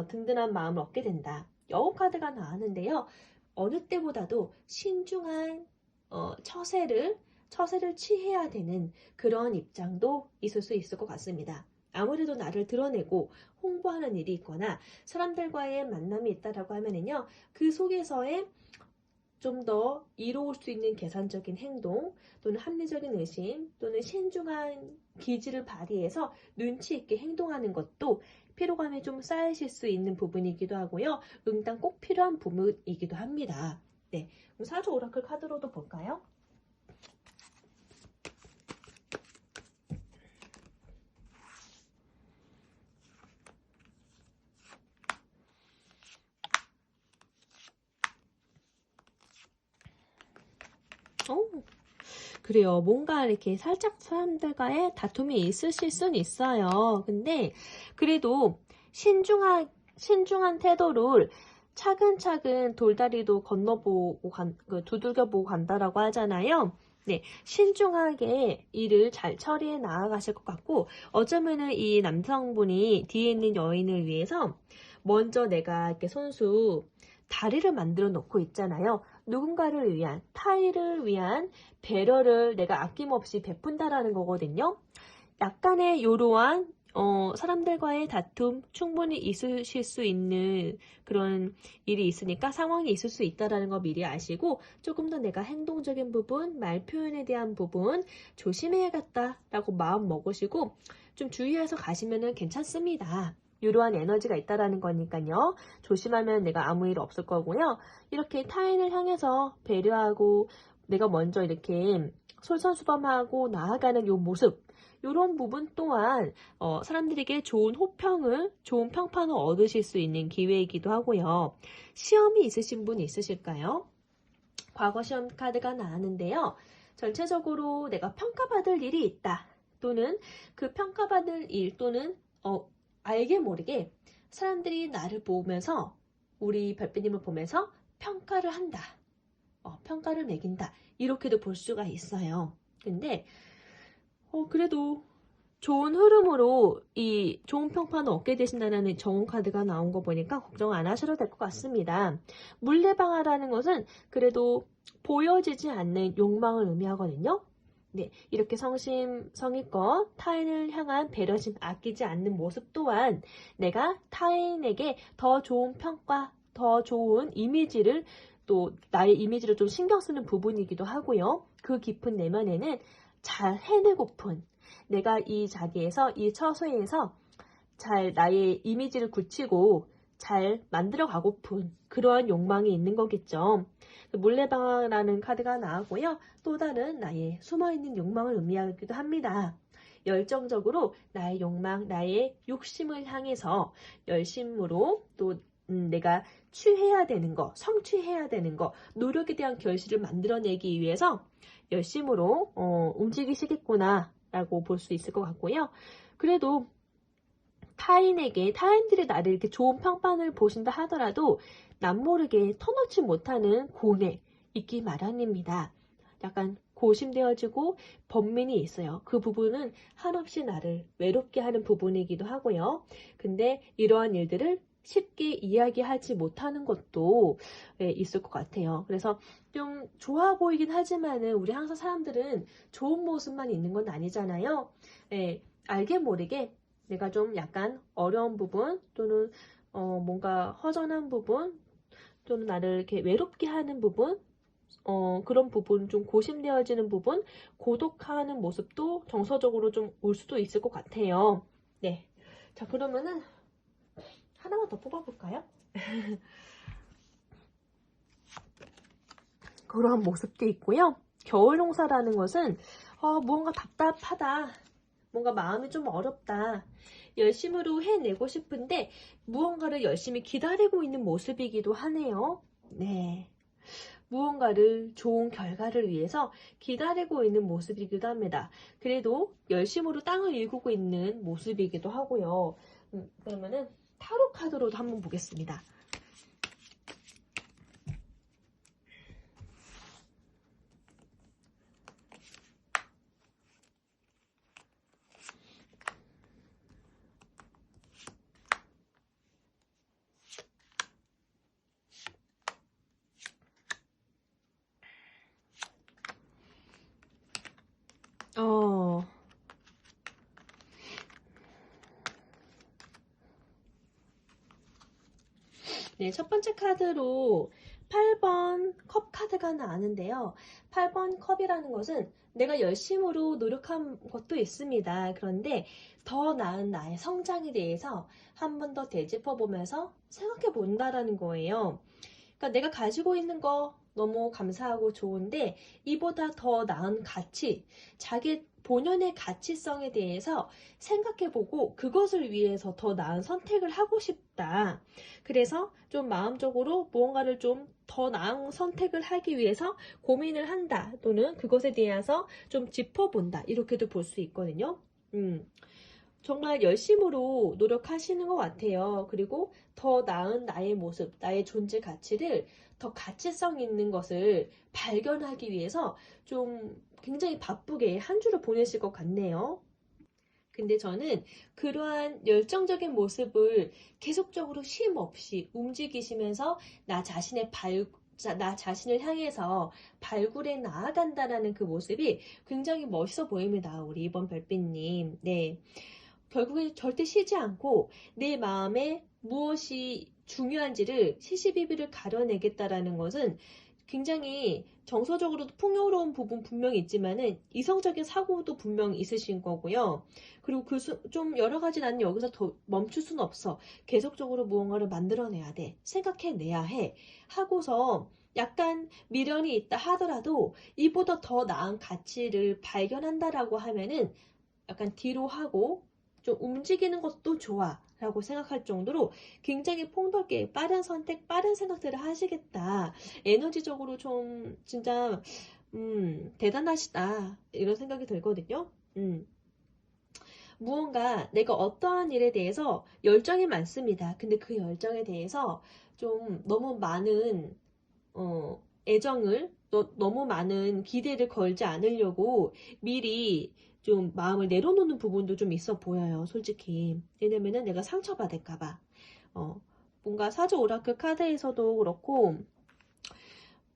든든한 마음을 얻게 된다. 여우 카드가 나왔는데요. 어느 때보다도 신중한 처세를 취해야 되는 그런 입장도 있을 수 있을 것 같습니다. 아무래도 나를 드러내고 홍보하는 일이 있거나 사람들과의 만남이 있다라고 하면은요, 그 속에서의 좀 더 이로울 수 있는 계산적인 행동 또는 합리적인 의심 또는 신중한 기질을 발휘해서 눈치 있게 행동하는 것도 피로감이 좀 쌓이실 수 있는 부분이기도 하고요. 응당 꼭 필요한 부분이기도 합니다. 네, 그럼 사주 오라클 카드로도 볼까요? 그래요. 뭔가 이렇게 살짝 사람들과의 다툼이 있으실 순 있어요. 근데 그래도 신중한 태도를 차근차근 돌다리도 건너보고 두들겨보고 간다라고 하잖아요. 네, 신중하게 일을 잘 처리해 나아가실 것 같고, 어쩌면은 이 남성분이 뒤에 있는 여인을 위해서 먼저 내가 이렇게 손수 다리를 만들어 놓고 있잖아요. 누군가를 위한, 타인을 위한 배려를 내가 아낌없이 베푼다라는 거거든요. 약간의 요러한 사람들과의 다툼 충분히 있으실 수 있는 그런 일이 있으니까 상황이 있을 수 있다라는 거 미리 아시고 조금 더 내가 행동적인 부분, 말 표현에 대한 부분 조심해야겠다라고 마음 먹으시고 좀 주의해서 가시면은 괜찮습니다. 이러한 에너지가 있다라는 거니까요. 조심하면 내가 아무 일 없을 거고요. 이렇게 타인을 향해서 배려하고 내가 먼저 이렇게 솔선수범하고 나아가는 요 모습, 이런 부분 또한 사람들에게 좋은 호평을, 좋은 평판을 얻으실 수 있는 기회이기도 하고요. 시험이 있으신 분 있으실까요? 과거 시험 카드가 나왔는데요. 전체적으로 내가 평가받을 일이 있다. 또는 그 평가받을 일 또는 알게 모르게 사람들이 나를 보면서 우리 별빛님을 보면서 평가를 한다. 평가를 매긴다. 이렇게도 볼 수가 있어요. 근데 그래도 좋은 흐름으로 이 좋은 평판을 얻게 되신다는 정운 카드가 나온 거 보니까 걱정 안 하셔도 될 것 같습니다. 물레방아라는 것은 그래도 보여지지 않는 욕망을 의미하거든요. 네, 이렇게 성심성의껏 타인을 향한 배려심 아끼지 않는 모습 또한 내가 타인에게 더 좋은 평가, 더 좋은 이미지를 또 나의 이미지를 좀 신경 쓰는 부분이기도 하고요. 그 깊은 내면에는 잘 해내고픈 내가 이 자리에서 이 처소에서 잘 나의 이미지를 굳히고 잘 만들어 가고픈 그러한 욕망이 있는 거겠죠. 물레방아라는 카드가 나왔고요. 또 다른 나의 숨어있는 욕망을 의미하기도 합니다. 열정적으로 나의 욕망, 나의 욕심을 향해서 열심으로 또 내가 취해야 되는 거, 성취해야 되는 거, 노력에 대한 결실을 만들어내기 위해서 열심으로 움직이시겠구나 라고 볼 수 있을 것 같고요. 그래도 타인들이 나를 이렇게 좋은 평판을 보신다 하더라도 남모르게 터놓지 못하는 고뇌 있기 마련입니다. 약간 고심되어지고 번민이 있어요. 그 부분은 한없이 나를 외롭게 하는 부분이기도 하고요. 근데 이러한 일들을 쉽게 이야기하지 못하는 것도 있을 것 같아요. 그래서 좀 좋아 보이긴 하지만은 우리 항상 사람들은 좋은 모습만 있는 건 아니잖아요. 알게 모르게 내가 좀 약간 어려운 부분 또는 뭔가 허전한 부분 또는 나를 이렇게 외롭게 하는 부분 그런 부분 좀 고심되어지는 부분 고독하는 모습도 정서적으로 좀 올 수도 있을 것 같아요. 네. 자, 그러면은 하나만 더 뽑아볼까요? 그러한 모습도 있고요. 겨울 농사라는 것은 무언가 답답하다. 뭔가 마음이 좀 어렵다. 열심으로 해내고 싶은데 무언가를 열심히 기다리고 있는 모습이기도 하네요. 네. 무언가를 좋은 결과를 위해서 기다리고 있는 모습이기도 합니다. 그래도 열심으로 땅을 일구고 있는 모습이기도 하고요. 그러면은 타로 카드로도 한번 보겠습니다. 네, 첫 번째 카드로 8번 컵 카드가 나왔는데요. 8번 컵이라는 것은 내가 열심으로 노력한 것도 있습니다. 그런데 더 나은 나의 성장에 대해서 한 번 더 되짚어 보면서 생각해 본다라는 거예요. 그러니까 내가 가지고 있는 거 너무 감사하고 좋은데 이보다 더 나은 가치, 자기 본연의 가치성에 대해서 생각해보고 그것을 위해서 더 나은 선택을 하고 싶다. 그래서 좀 마음적으로 무언가를 좀 더 나은 선택을 하기 위해서 고민을 한다. 또는 그것에 대해서 좀 짚어본다. 이렇게도 볼 수 있거든요. 정말 열심으로 노력하시는 것 같아요. 그리고 더 나은 나의 모습, 나의 존재 가치를 더 가치성 있는 것을 발견하기 위해서 좀 굉장히 바쁘게 한 주를 보내실 것 같네요. 근데 저는 그러한 열정적인 모습을 계속적으로 쉼 없이 움직이시면서 나 자신을 향해서 발굴해 나아간다라는 그 모습이 굉장히 멋있어 보입니다. 우리 이번 별빛님. 네. 결국에 절대 쉬지 않고 내 마음에 무엇이 중요한지를 시시비비를 가려내겠다라는 것은 굉장히 정서적으로도 풍요로운 부분 분명히 있지만은 이성적인 사고도 분명히 있으신 거고요. 그리고 좀 여러 가지 나는 여기서 더 멈출 수는 없어. 계속적으로 무언가를 만들어내야 돼. 생각해내야 해. 하고서 약간 미련이 있다 하더라도 이보다 더 나은 가치를 발견한다라고 하면은 약간 뒤로 하고 좀 움직이는 것도 좋아 라고 생각할 정도로 굉장히 폭넓게 빠른 선택, 빠른 생각들을 하시겠다. 에너지적으로 좀 진짜 대단하시다 이런 생각이 들거든요. 무언가 내가 어떠한 일에 대해서 열정이 많습니다. 근데 그 열정에 대해서 좀 너무 많은 애정을 너무 많은 기대를 걸지 않으려고 미리 좀 마음을 내려놓는 부분도 좀 있어 보여요. 솔직히. 왜냐면은 내가 상처받을까봐. 뭔가 사주 오라클 카드에서도 그렇고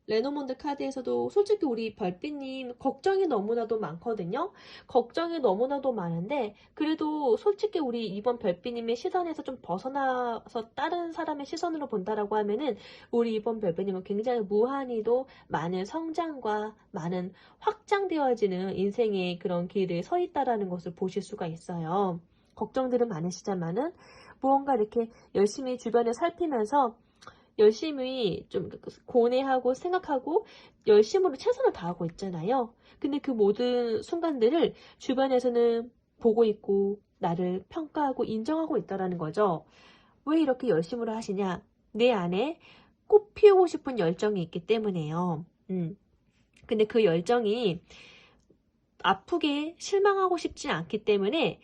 레노몬드 카드에서도 솔직히 우리 별빛님 걱정이 너무나도 많거든요. 걱정이 너무나도 많은데 그래도 솔직히 우리 이번 별빛님의 시선에서 좀 벗어나서 다른 사람의 시선으로 본다라고 하면은 우리 이번 별빛님은 굉장히 무한히도 많은 성장과 많은 확장되어지는 인생의 그런 길에 서 있다라는 것을 보실 수가 있어요. 걱정들은 많으시지만은 무언가 이렇게 열심히 주변을 살피면서 열심히 좀 고뇌하고 생각하고 열심으로 최선을 다하고 있잖아요. 근데 그 모든 순간들을 주변에서는 보고 있고 나를 평가하고 인정하고 있다라는 거죠. 왜 이렇게 열심으로 하시냐? 내 안에 꽃 피우고 싶은 열정이 있기 때문에요. 근데 그 열정이 아프게 실망하고 싶지 않기 때문에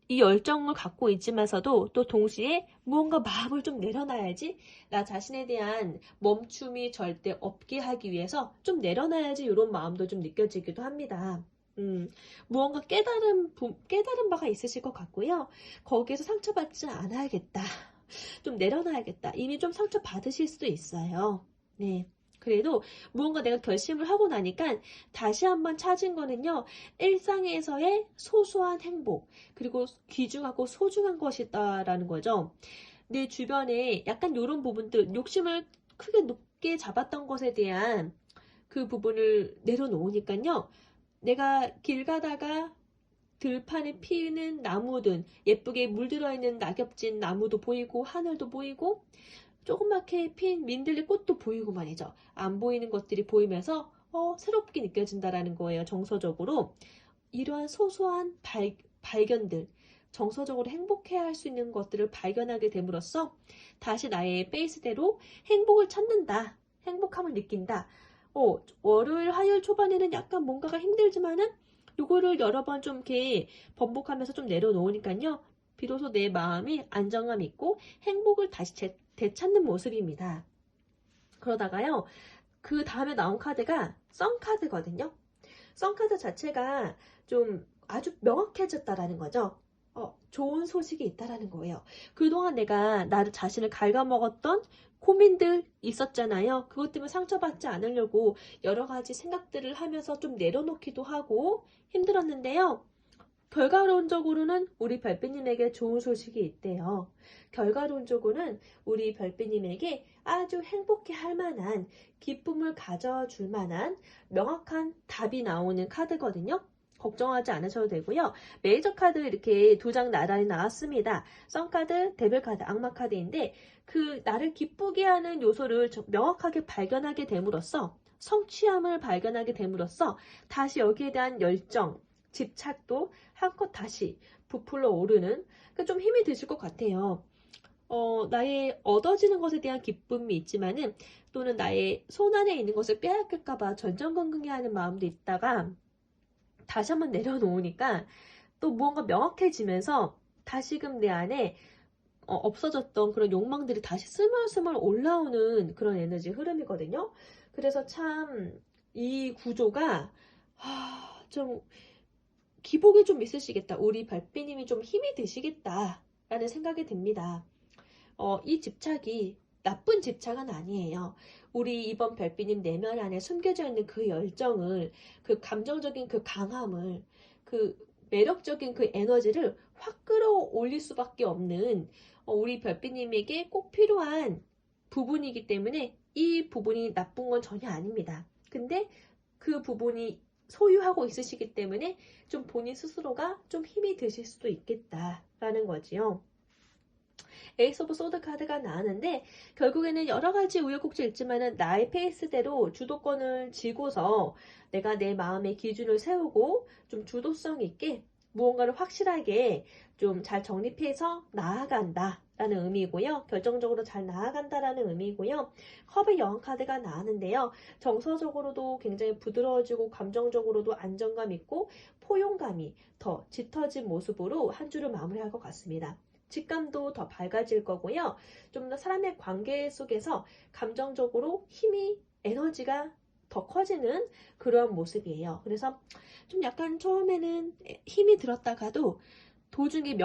이 열정을 갖고 있지만서도 또 동시에 무언가 마음을 좀 내려놔야지 나 자신에 대한 멈춤이 절대 없게 하기 위해서 좀 내려놔야지 이런 마음도 좀 느껴지기도 합니다. 무언가 깨달은 바가 있으실 것 같고요. 거기에서 상처받지 않아야겠다. 좀 내려놔야겠다. 이미 좀 상처 받으실 수도 있어요. 네. 그래도 무언가 내가 결심을 하고 나니까 다시 한번 찾은 거는요. 일상에서의 소소한 행복, 그리고 귀중하고 소중한 것이다라는 거죠. 내 주변에 약간 이런 부분들, 욕심을 크게 높게 잡았던 것에 대한 그 부분을 내려놓으니까요. 내가 길 가다가 들판에 피는 나무든 예쁘게 물들어 있는 낙엽진 나무도 보이고 하늘도 보이고 조그맣게 핀 민들레 꽃도 보이고 말이죠. 안 보이는 것들이 보이면서 새롭게 느껴진다라는 거예요. 정서적으로. 이러한 소소한 발견들, 정서적으로 행복해야 할 수 있는 것들을 발견하게 됨으로써 다시 나의 페이스대로 행복을 찾는다. 행복함을 느낀다. 월요일, 화요일 초반에는 약간 뭔가가 힘들지만은 요거를 여러 번 좀 이렇게 번복하면서 좀 내려놓으니까요. 비로소 내 마음이 안정감 있고 행복을 다시 되찾는 모습입니다. 그러다가요. 그 다음에 나온 카드가 썬카드거든요. 썬카드 자체가 좀 아주 명확해졌다라는 거죠. 좋은 소식이 있다라는 거예요. 그동안 내가 나를 자신을 갉아먹었던 고민들 있었잖아요. 그것 때문에 상처받지 않으려고 여러 가지 생각들을 하면서 좀 내려놓기도 하고 힘들었는데요. 결과론적으로는 우리 별빛님에게 좋은 소식이 있대요. 결과론적으로는 우리 별빛님에게 아주 행복해 할 만한, 기쁨을 가져줄 만한 명확한 답이 나오는 카드거든요. 걱정하지 않으셔도 되고요. 메이저 카드 이렇게 두 장 나란히 나왔습니다. 선카드, 데빌카드, 악마카드인데 그 나를 기쁘게 하는 요소를 명확하게 발견하게 됨으로써, 성취함을 발견하게 됨으로써 다시 여기에 대한 열정, 집착도 한껏 다시 부풀러 오르는 좀 힘이 드실 것 같아요. 나의 얻어지는 것에 대한 기쁨이 있지만은 또는 나의 손 안에 있는 것을 빼앗길까봐 전전긍긍해하는 마음도 있다가 다시 한번 내려놓으니까 또 무언가 명확해지면서 다시금 내 안에 없어졌던 그런 욕망들이 다시 스멀스멀 올라오는 그런 에너지 흐름이거든요. 그래서 참 이 구조가 좀 기복이 좀 있으시겠다. 우리 별빛님이 좀 힘이 드시겠다 라는 생각이 듭니다. 이 집착이 나쁜 집착은 아니에요. 우리 이번 별빛님 내면 안에 숨겨져 있는 그 열정을, 그 감정적인 그 강함을, 그 매력적인 그 에너지를 확 끌어올릴 수밖에 없는 우리 별빛님에게 꼭 필요한 부분이기 때문에 이 부분이 나쁜 건 전혀 아닙니다. 근데 그 부분이 소유하고 있으시기 때문에 좀 본인 스스로가 좀 힘이 드실 수도 있겠다라는 거지요. 에이스 오브 소드 카드가 나왔는데 결국에는 여러 가지 우여곡절 있지만은 나의 페이스대로 주도권을 쥐고서 내가 내 마음의 기준을 세우고 좀 주도성 있게 무언가를 확실하게 좀 잘 정립해서 나아간다 라는 의미고요. 결정적으로 잘 나아간다라는 의미고요. 컵의 여왕 카드가 나왔는데요. 정서적으로도 굉장히 부드러워지고 감정적으로도 안정감 있고 포용감이 더 짙어진 모습으로 한 주를 마무리할 것 같습니다. 직감도 더 밝아질 거고요. 좀 더 사람의 관계 속에서 감정적으로 힘이, 에너지가 더 커지는 그런 모습이에요. 그래서 좀 약간 처음에는 힘이 들었다가도 도중에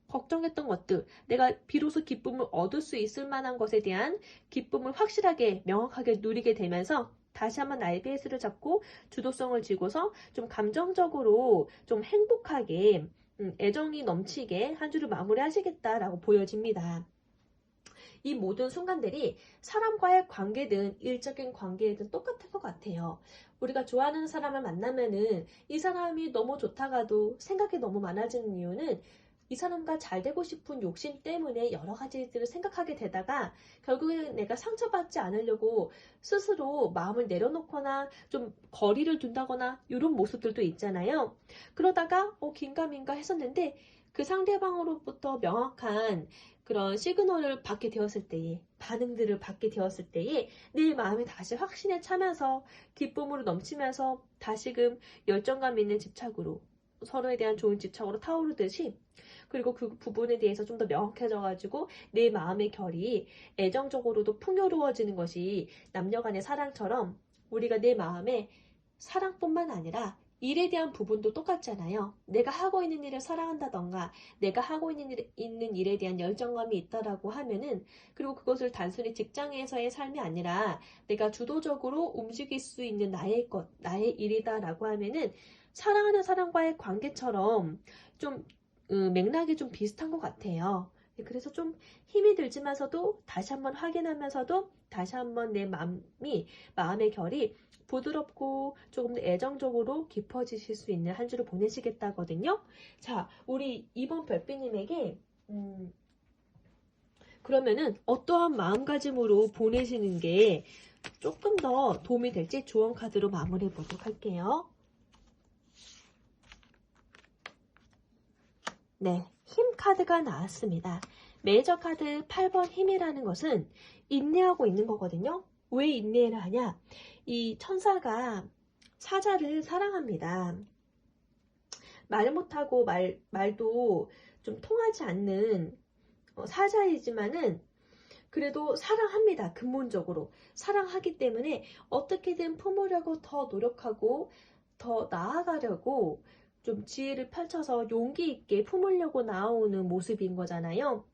걱정했던 것들, 내가 비로소 기쁨을 얻을 수 있을 만한 것에 대한 기쁨을 확실하게 명확하게 누리게 되면서 다시 한번 나의 페이스를 잡고 주도성을 쥐고서 좀 감정적으로 좀 행복하게 애정이 넘치게 한 주를 마무리하시겠다라고 보여집니다. 이 모든 순간들이 사람과의 관계든 일적인 관계든 똑같은 것 같아요. 우리가 좋아하는 사람을 만나면은 이 사람이 너무 좋다가도 생각이 너무 많아지는 이유는 이 사람과 잘 되고 싶은 욕심 때문에 여러 가지들을 생각하게 되다가 결국에 내가 상처받지 않으려고 스스로 마음을 내려놓거나 좀 거리를 둔다거나 이런 모습들도 있잖아요. 그러다가 긴가민가 했었는데 그 상대방으로부터 명확한 그런 시그널을 받게 되었을 때에, 반응들을 받게 되었을 때에 내 마음이 다시 확신에 차면서 기쁨으로 넘치면서 다시금 열정감 있는 집착으로, 서로에 대한 좋은 집착으로 타오르듯이, 그리고 그 부분에 대해서 좀 더 명확해져가지고 내 마음의 결이 애정적으로도 풍요로워지는 것이 남녀 간의 사랑처럼 우리가 내 마음에 사랑뿐만 아니라 일에 대한 부분도 똑같잖아요. 내가 하고 있는 일을 사랑한다던가 내가 하고 있는 일에 대한 열정감이 있다라고 하면은, 그리고 그것을 단순히 직장에서의 삶이 아니라 내가 주도적으로 움직일 수 있는 나의 것, 나의 일이다라고 하면은 사랑하는 사람과의 관계처럼 좀 맥락이 좀 비슷한 것 같아요. 그래서 좀 힘이 들지만서도 다시 한번 확인하면서도 다시 한번 내 마음의 결이 부드럽고 조금 더 애정적으로 깊어지실 수 있는 한 주를 보내시겠다거든요. 자, 우리 이번 별빛님에게 그러면은 어떠한 마음가짐으로 보내시는 게 조금 더 도움이 될지 조언 카드로 마무리해 보도록 할게요. 네, 힘 카드가 나왔습니다. 메이저 카드 8번 힘이라는 것은 인내하고 있는 거거든요. 왜 인내를 하냐? 이 천사가 사자를 사랑합니다. 말 못하고 말도 좀 통하지 않는 사자이지만은 그래도 사랑합니다. 근본적으로. 사랑하기 때문에 어떻게든 품으려고 더 노력하고 더 나아가려고 좀 지혜를 펼쳐서 용기 있게 품으려고 나오는 모습인 거잖아요.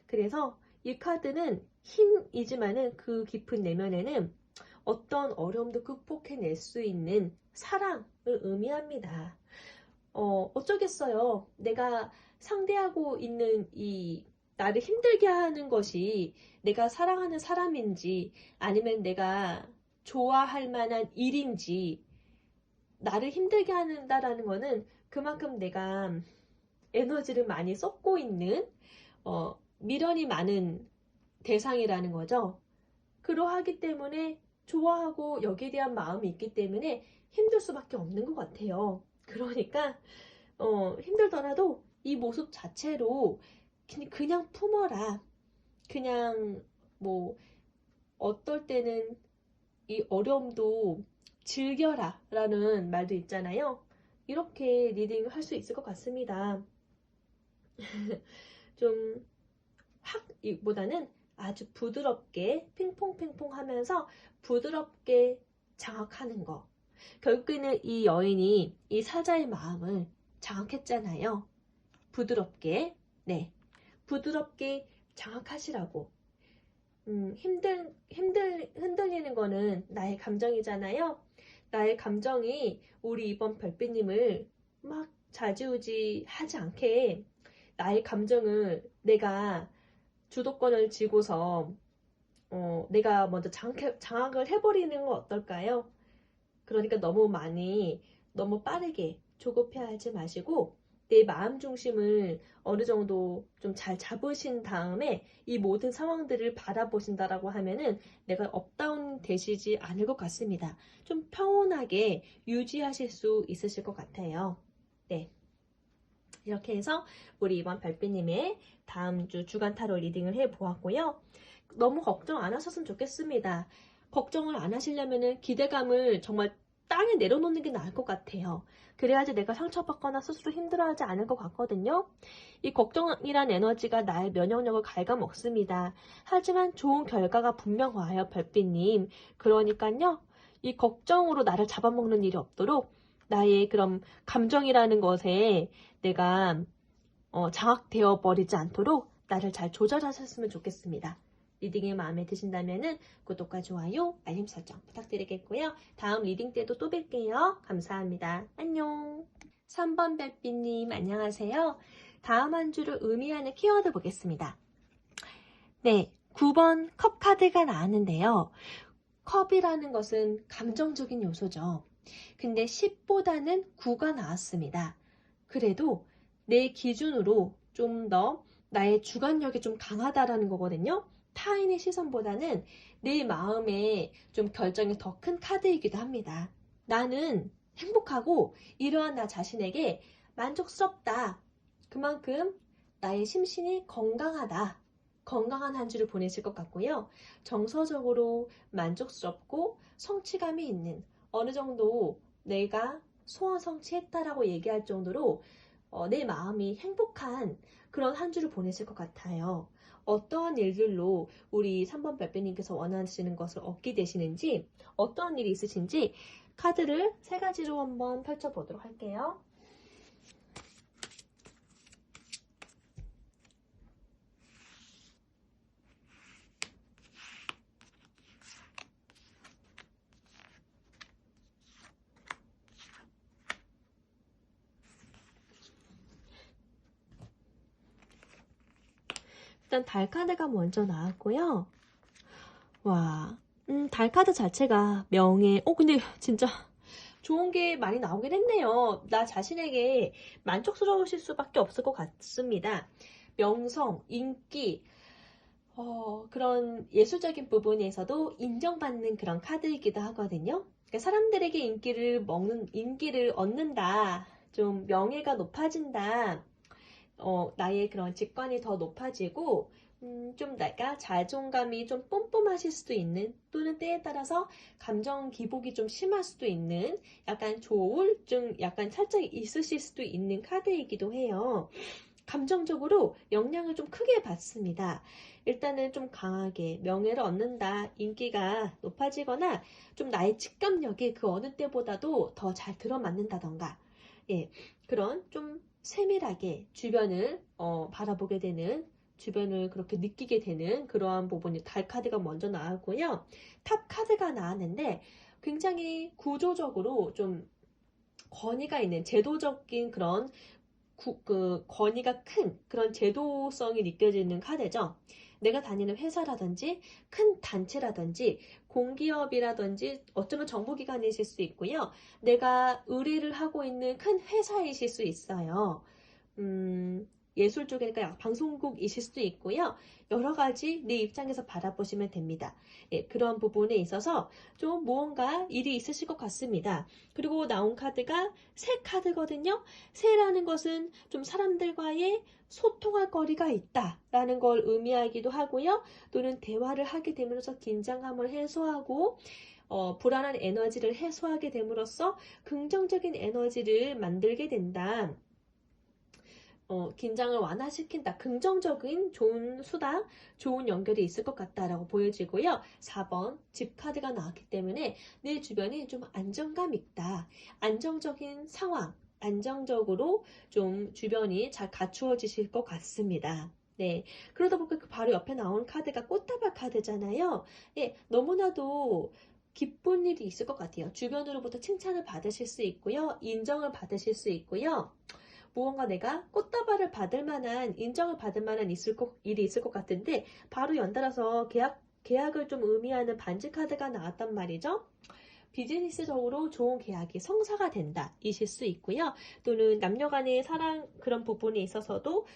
그래서 이 카드는 힘이지만은 그 깊은 내면에는 어떤 어려움도 극복해낼 수 있는 사랑을 의미합니다. 어쩌겠어요. 내가 상대하고 있는 이 나를 힘들게 하는 것이 내가 사랑하는 사람인지 아니면 내가 좋아할 만한 일인지 나를 힘들게 한다라는 거는 그만큼 내가 에너지를 많이 쏟고 있는 미련이 많은 대상이라는 거죠. 그러하기 때문에 좋아하고 여기에 대한 마음이 있기 때문에 힘들 수밖에 없는 것 같아요. 그러니까 힘들더라도 이 모습 자체로 그냥 품어라. 그냥 뭐 어떨 때는 이 어려움도 즐겨라 라는 말도 있잖아요. 이렇게 리딩을 할 수 있을 것 같습니다. 좀 확보다는 아주 부드럽게 핑퐁핑퐁 하면서 부드럽게 장악하는 거. 결국에는 이 여인이 이 사자의 마음을 장악했잖아요. 부드럽게, 네. 부드럽게 장악하시라고. 흔들리는 거는 나의 감정이잖아요. 나의 감정이 우리 이번 별빛님을 막 좌지우지 하지 않게 나의 감정을 내가 주도권을 쥐고서 내가 먼저 장악을 해버리는 건 어떨까요? 그러니까 너무 빠르게 조급해하지 마시고 내 마음 중심을 어느 정도 좀 잘 잡으신 다음에 이 모든 상황들을 바라보신다라고 하면은 내가 업다운 되시지 않을 것 같습니다. 좀 평온하게 유지하실 수 있으실 것 같아요. 네. 이렇게 해서 우리 이번 별빛님의 다음 주 주간 타로 리딩을 해보았고요. 너무 걱정 안 하셨으면 좋겠습니다. 걱정을 안 하시려면 기대감을 정말 땅에 내려놓는 게 나을 것 같아요. 그래야지 내가 상처받거나 스스로 힘들어하지 않을 것 같거든요. 이 걱정이란 에너지가 나의 면역력을 갉아먹습니다. 하지만 좋은 결과가 분명 와요, 별빛님. 그러니까요, 이 걱정으로 나를 잡아먹는 일이 없도록 나의 그런 감정이라는 것에 내가 장악되어 버리지 않도록 나를 잘 조절하셨으면 좋겠습니다. 리딩이 마음에 드신다면 구독과 좋아요, 알림 설정 부탁드리겠고요. 다음 리딩 때도 또 뵐게요. 감사합니다. 안녕. 3번 별빛님 안녕하세요. 다음 한 주를 의미하는 키워드 보겠습니다. 네, 9번 컵 카드가 나왔는데요. 컵이라는 것은 감정적인 요소죠. 근데 10보다는 9가 나왔습니다. 그래도 내 기준으로 좀 더 나의 주관력이 좀 강하다라는 거거든요. 타인의 시선보다는 내 마음에 좀 결정이 더 큰 카드이기도 합니다. 나는 행복하고 이러한 나 자신에게 만족스럽다. 그만큼 나의 심신이 건강하다. 건강한 한 주를 보내실 것 같고요. 정서적으로 만족스럽고 성취감이 있는 어느 정도 내가 소원 성취했다라고 얘기할 정도로 내 마음이 행복한 그런 한 주를 보내실 것 같아요. 어떠한 일들로 우리 3번 별빛님께서 원하시는 것을 얻게 되시는지 어떠한 일이 있으신지 카드를 3가지로 한번 펼쳐보도록 할게요. 일단 달 카드가 먼저 나왔고요. 와, 달 카드 자체가 명예. 근데 진짜 좋은 게 많이 나오긴 했네요. 나 자신에게 만족스러우실 수밖에 없을 것 같습니다. 명성, 인기, 그런 예술적인 부분에서도 인정받는 그런 카드이기도 하거든요. 그러니까 사람들에게 인기를 얻는다. 좀 명예가 높아진다. 나의 그런 직관이 더 높아지고 좀 내가 자존감이 좀 뿜뿜하실 수도 있는 또는 때에 따라서 감정 기복이 좀 심할 수도 있는 약간 조울증 약간 살짝 있으실 수도 있는 카드이기도 해요. 감정적으로 영향을 좀 크게 받습니다. 일단은 좀 강하게 명예를 얻는다, 인기가 높아지거나 좀 나의 직감력이 그 어느 때보다도 더 잘 들어맞는다던가 예, 그런 좀 세밀하게 주변을 바라보게 되는 주변을 그렇게 느끼게 되는 그러한 부분이 달 카드가 먼저 나왔고요. 탑 카드가 나왔는데 굉장히 구조적으로 좀 권위가 있는 제도적인 그런 권위가 큰 그런 제도성이 느껴지는 카드죠. 내가 다니는 회사라든지 큰 단체라든지 공기업이라든지 어쩌면 정부기관이실 수 있고요. 내가 의뢰를 하고 있는 큰 회사이실 수 있어요. 예술 쪽이니까 방송국이실 수도 있고요. 여러 가지 내 입장에서 바라보시면 됩니다. 예, 그런 부분에 있어서 좀 무언가 일이 있으실 것 같습니다. 그리고 나온 카드가 새 카드거든요. 새라는 것은 좀 사람들과의 소통할 거리가 있다라는 걸 의미하기도 하고요. 또는 대화를 하게 되면서 긴장감을 해소하고 불안한 에너지를 해소하게 됨으로써 긍정적인 에너지를 만들게 된다. 긴장을 완화시킨다. 긍정적인 좋은 수다, 좋은 연결이 있을 것 같다라고 보여지고요. 4번 집 카드가 나왔기 때문에 내 주변이 좀 안정감 있다. 안정적인 상황, 안정적으로 좀 주변이 잘 갖추어지실 것 같습니다. 네. 그러다 보니까 그 바로 옆에 나온 카드가 꽃다발 카드잖아요. 예, 너무나도 기쁜 일이 있을 것 같아요. 주변으로부터 칭찬을 받으실 수 있고요. 인정을 받으실 수 있고요. 무언가 내가 꽃다발을 받을 만한, 인정을 받을 만한 일이 있을 것 같은데, 바로 연달아서 계약을 좀 의미하는 반지 카드가 나왔단 말이죠. 비즈니스적으로 좋은 계약이 성사가 된다, 이실 수 있고요. 또는 남녀 간의 사랑 그런 부분에 있어서도,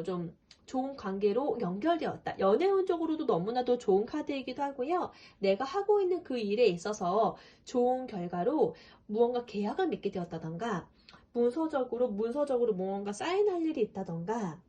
좀 좋은 관계로 연결되었다. 연애운적으로도 너무나도 좋은 카드이기도 하고요. 내가 하고 있는 그 일에 있어서 좋은 결과로 무언가 계약을 맺게 되었다던가, 문서적으로 무언가 사인할 일이 있다던가,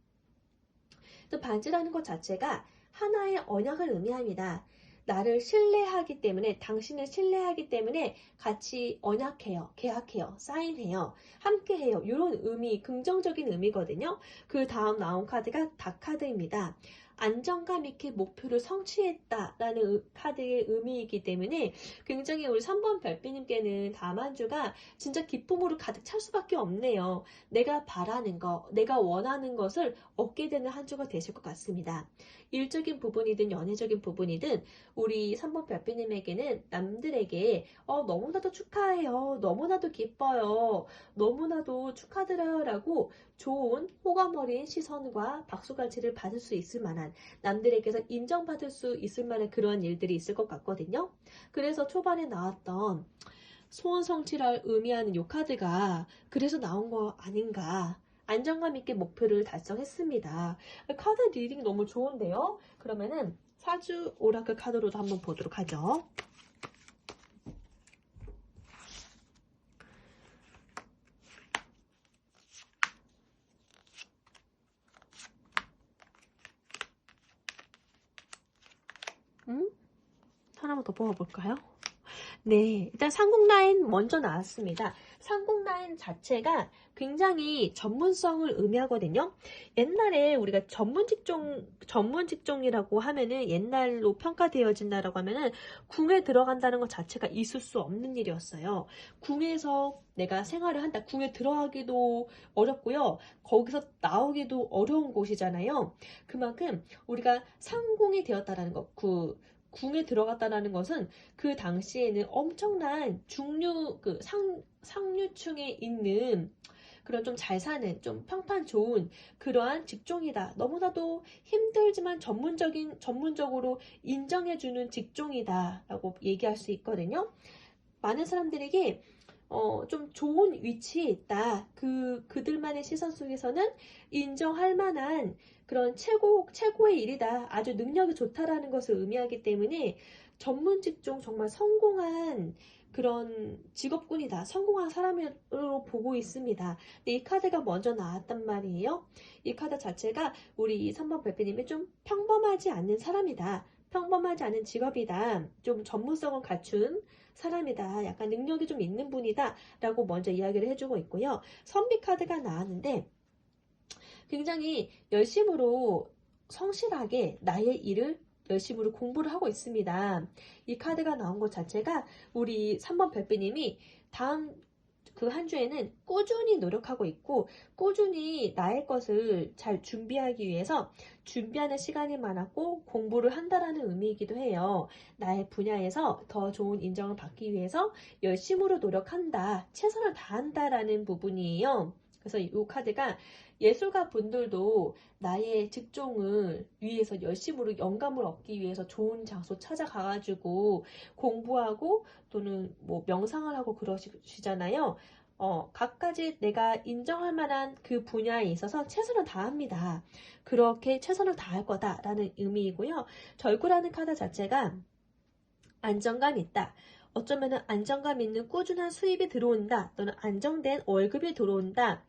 또 반지라는 것 자체가 하나의 언약을 의미합니다. 나를 신뢰하기 때문에, 당신을 신뢰하기 때문에 같이 언약해요, 계약해요, 사인해요, 함께해요. 이런 의미, 긍정적인 의미거든요. 그 다음 나온 카드가 다 카드입니다. 안정감 있게 목표를 성취했다라는 카드의 의미이기 때문에 굉장히 우리 3번 별빛님께는 다음 한 주가 진짜 기쁨으로 가득 찰 수밖에 없네요. 내가 바라는 거, 내가 원하는 것을 얻게 되는 한 주가 되실 것 같습니다. 일적인 부분이든 연애적인 부분이든 우리 3번 별빛님에게는 남들에게 너무나도 축하해요, 너무나도 기뻐요, 너무나도 축하드려요 라고 좋은 호감 어린 시선과 박수갈채를 받을 수 있을 만한, 남들에게서 인정받을 수 있을 만한 그런 일들이 있을 것 같거든요. 그래서 초반에 나왔던 소원 성취를 의미하는 이 카드가 그래서 나온 거 아닌가. 안정감 있게 목표를 달성했습니다. 카드 리딩 너무 좋은데요. 그러면은 사주 오라클 카드로도 한번 보도록 하죠. 하나만 더 뽑아볼까요? 네, 일단 상공라인 먼저 나왔습니다. 상공라인 자체가 굉장히 전문성을 의미하거든요. 옛날에 우리가 전문 직종이라고 하면은, 옛날로 평가되어진다라고 하면은 궁에 들어간다는 것 자체가 있을 수 없는 일이었어요. 궁에서 내가 생활을 한다. 궁에 들어가기도 어렵고요. 거기서 나오기도 어려운 곳이잖아요. 그만큼 우리가 상공이 되었다라는 것, 궁에 들어갔다라는 것은 그 당시에는 엄청난 상류층에 있는 그런 좀 잘 사는, 좀 평판 좋은 그러한 직종이다. 너무나도 힘들지만 전문적으로 인정해주는 직종이다라고 얘기할 수 있거든요. 많은 사람들에게 좀 좋은 위치에 있다. 그들만의 시선 속에서는 인정할 만한 그런 최고의 일이다. 아주 능력이 좋다라는 것을 의미하기 때문에 전문 직종, 정말 성공한 그런 직업군이다. 성공한 사람으로 보고 있습니다. 근데 이 카드가 먼저 나왔단 말이에요. 이 카드 자체가 우리 3번 별빛님이 좀 평범하지 않는 사람이다. 평범하지 않은 직업이다. 좀 전문성을 갖춘 사람이다. 약간 능력이 좀 있는 분이다. 라고 먼저 이야기를 해주고 있고요. 선비 카드가 나왔는데 굉장히 열심으로 성실하게 나의 일을 열심으로 공부를 하고 있습니다. 이 카드가 나온 것 자체가 우리 3번 별빛님이 다음 그 한 주에는 꾸준히 노력하고 있고 꾸준히 나의 것을 잘 준비하기 위해서 준비하는 시간이 많았고 공부를 한다라는 의미이기도 해요. 나의 분야에서 더 좋은 인정을 받기 위해서 열심으로 노력한다, 최선을 다한다라는 부분이에요. 그래서 이 카드가 예술가 분들도 나의 직종을 위해서 열심으로 영감을 얻기 위해서 좋은 장소 찾아가가지고 공부하고 또는 뭐 명상을 하고 그러시잖아요. 각가지 내가 인정할 만한 그 분야에 있어서 최선을 다합니다. 그렇게 최선을 다할 거다라는 의미이고요. 절구라는 카드 자체가 안정감 있다. 어쩌면 안정감 있는 꾸준한 수입이 들어온다. 또는 안정된 월급이 들어온다.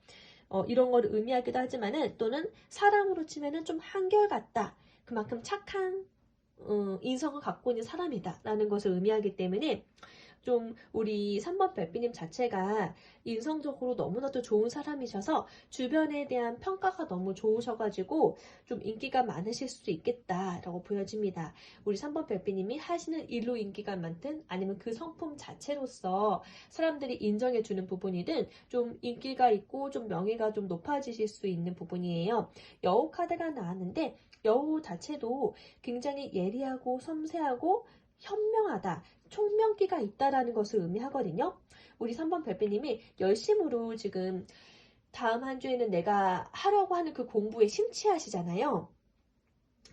이런 거를 의미하기도 하지만은 또는 사람으로 치면은 좀 한결같다. 그만큼 착한 인성을 갖고 있는 사람이다 라는 것을 의미하기 때문에 좀 우리 3번 별비님 자체가 인성적으로 너무나도 좋은 사람이셔서 주변에 대한 평가가 너무 좋으셔가지고 좀 인기가 많으실 수 있겠다라고 보여집니다. 우리 3번 별비님이 하시는 일로 인기가 많든 아니면 그 성품 자체로서 사람들이 인정해주는 부분이든 좀 인기가 있고 좀 명예가 좀 높아지실 수 있는 부분이에요. 여우 카드가 나왔는데 여우 자체도 굉장히 예리하고 섬세하고 현명하다, 총명기가 있다라는 것을 의미하거든요. 우리 3번 별비님이 열심으로 지금 다음 한 주에는 내가 하려고 하는 그 공부에 심취하시잖아요.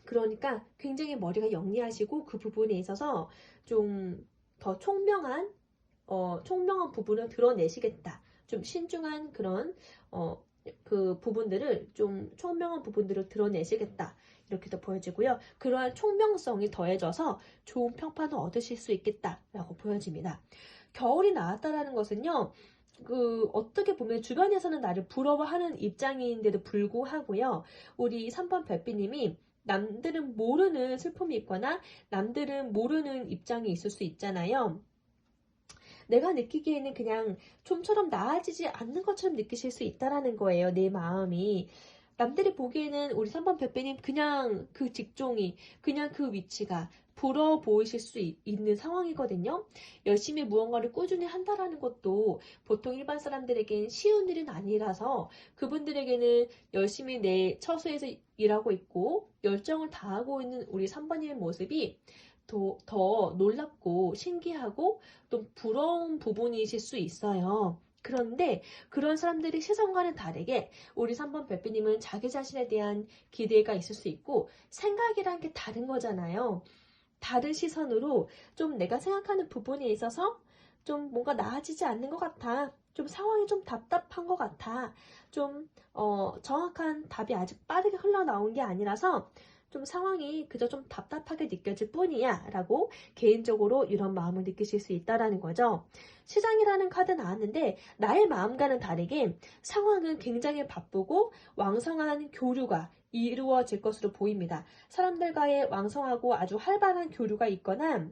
그러니까 굉장히 머리가 영리하시고 그 부분에 있어서 좀 더 총명한 부분을 드러내시겠다. 좀 신중한 그런 그 부분들을 좀 총명한 부분들을 드러내시겠다. 이렇게도 보여지고요. 그러한 총명성이 더해져서 좋은 평판을 얻으실 수 있겠다라고 보여집니다. 겨울이 나왔다라는 것은요. 어떻게 보면 주변에서는 나를 부러워하는 입장인데도 불구하고요. 우리 3번 별비님이 남들은 모르는 슬픔이 있거나 남들은 모르는 입장이 있을 수 있잖아요. 내가 느끼기에는 그냥 좀처럼 나아지지 않는 것처럼 느끼실 수 있다라는 거예요. 내 마음이. 남들이 보기에는 우리 3번 별비님 그냥 그 직종이, 그냥 그 위치가 부러워 보이실 수 있는 상황이거든요. 열심히 무언가를 꾸준히 한다라는 것도 보통 일반 사람들에겐 쉬운 일은 아니라서 그분들에게는 열심히 내 처소에서 일하고 있고 열정을 다하고 있는 우리 3번님의 모습이 더 놀랍고 신기하고 또 부러운 부분이실 수 있어요. 그런데 그런 사람들의 시선과는 다르게 우리 3번 별비님은 자기 자신에 대한 기대가 있을 수 있고 생각이란 게 다른 거잖아요. 다른 시선으로 좀 내가 생각하는 부분에 있어서 좀 뭔가 나아지지 않는 것 같아. 좀 상황이 좀 답답한 것 같아. 좀 정확한 답이 아직 빠르게 흘러나온 게 아니라서 좀 상황이 그저 좀 답답하게 느껴질 뿐이야 라고 개인적으로 이런 마음을 느끼실 수 있다는 거죠. 시장이라는 카드 나왔는데 나의 마음과는 다르게 상황은 굉장히 바쁘고 왕성한 교류가 이루어질 것으로 보입니다. 사람들과의 왕성하고 아주 활발한 교류가 있거나